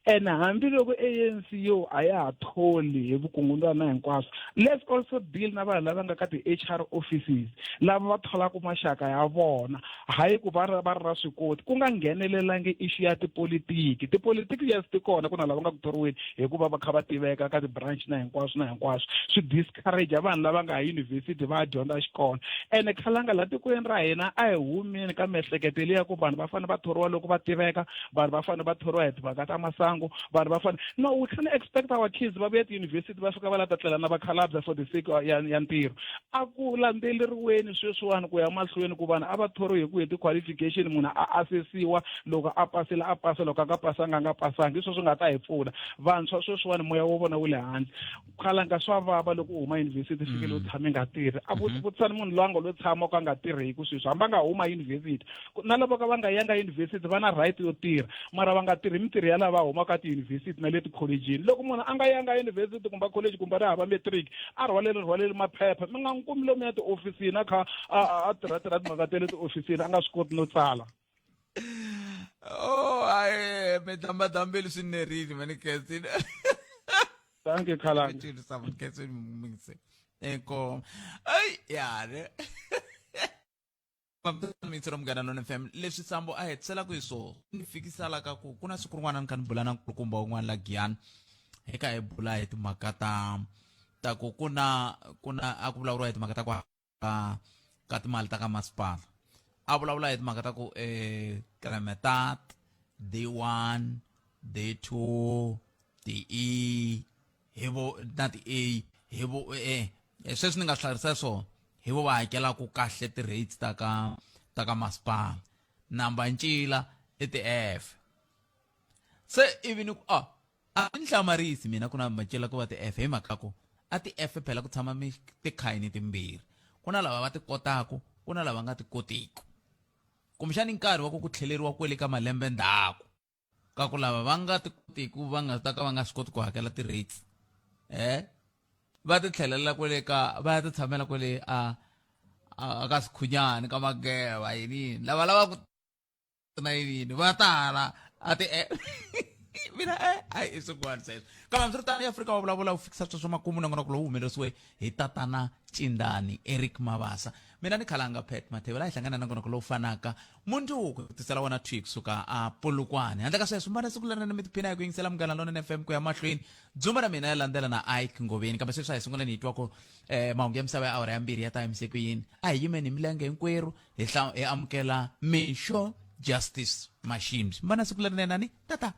Speaker 11: ene hambiloko ANC yo a ya ha tholi hi vukungundzwana hinkwaswo let's also deal na vanhu lava nga ka ti-HR offices lava va tholaka maxaka ya vona hayi ku va ri ra swikoti ku nga nghenelelangi issue ya tipolitiki yes ti kona ku na lava nga ku thoriweni hikuva va kha va tiveka ka ti-branch na hinkwaswo swi discourage vanhu lava nga ha yunivhesiti va dyondza xikolo ene khalanga la tikweni ra hina a hi humeni ka miehleketo leyi ya ku vanhu va fanele va thoriwa loko va tiveka vanhu va fanele va thoriwa hi timhaka ta masangu vanhu va fanele no we can expect our kids va vuya tiyunivhesiti va fika va la ta tlela na vakhalabya for the sake ya ntirho a ku landzeleriweni sweswiwani ku ya mahlweni ku vanhu a va thoriwi hi ku hi ti-qualification munhu a asesiwa loko a pasile a pasa loko a nga pasanga a nga pasanga hi sweswo nga ta hi pfuna vantshwa sweswiwani moya wo vona wu le handle khalanga swa vava loko u huma yunivhesiti fikile u tshame nga tirhi a vutisani munhu loyi a nga lo tshama ka nga tirheki sweswo hambi a nga huma yunivhesiti na lavo ka va nga yanga yunivhesiti va na right yo tirha mara va nga tirhi mitirho ya lava humaka tiyunivhesiti na le tikholejini loko munhu a nga yanga yunivhesiti kumbe college kumbe ri hava matric a rhwaleli maphepha mi nga n'wi kumi lomu ya tiofisini a kha a tirha timhaka ta le tiofisini a nga swi koti no tsala
Speaker 3: aye mi dambadambeli swi nerile mani Khetsi
Speaker 11: thank you khalanga
Speaker 3: Khetsi mingse eko ay yare mitsiro mugana none fm leswi sambo a hetsela ku hi swo ni fikisa la ka ku na siku rin'wana ni kha ni bula na nkulukumba wun'wana la Giyani eka hi bula hi timhaka ta ku kuna a ku vulavuriwa hi timhaka ta ka timali ta ka masipala a vulavula hi timhaka ta ku Kremetat D1 D2 DE hivo na ti-A hivo sweswi ni nga hlarisa swona hi vo va hakelaku kahle ti-rates ta ka masipala namba ncila i ti-F se ivi ni ku a ni hlamarisi mina ku na macila ku va ti-F hi mhaka ku a ti-F phela ku tshama tikhayini timbirhi ku na lava va ti kotaku ku na lava nga ti kotiku kumbexani nkarhi wa ku tlheleriwa kwele ka malembe ndzhaku ka ku lava va nga ti kotiku va nga ta ka va nga swi koti ku hakela ti-rates va ti tlhelela kwele va ya ti tshamela kwele a ka sikhunyani ka mageva yinini lava ku na yinini va tala a ti mina ai i swin'wana sweswo kambe hambiswiritano eAfrika wa vulavula wu fikisa sweswo swa makumu nongonoko lowu humelerisiwe hi tatana Cindani Eric Mavasa mina ni khalanga Pet Mathebela hi hlangana na nongonoko lowu fanaka munduku ku tisela wona twik suka a Polokwane handle ka sweswo mbana siku leri mi tiphina hi ku yingisela Munghana Lonene FM ku ya mahlweni dzumba ra mina ya landzela na Ike Ngoveni kambe sweswi hi sungula ni twa ku mahungu ya misava ya awara ya mbirhi ya ta emiseko yini a hi yimeni milenge hinkwerhu hi amukela Mixo Justice Machines mbana siku leri nani tata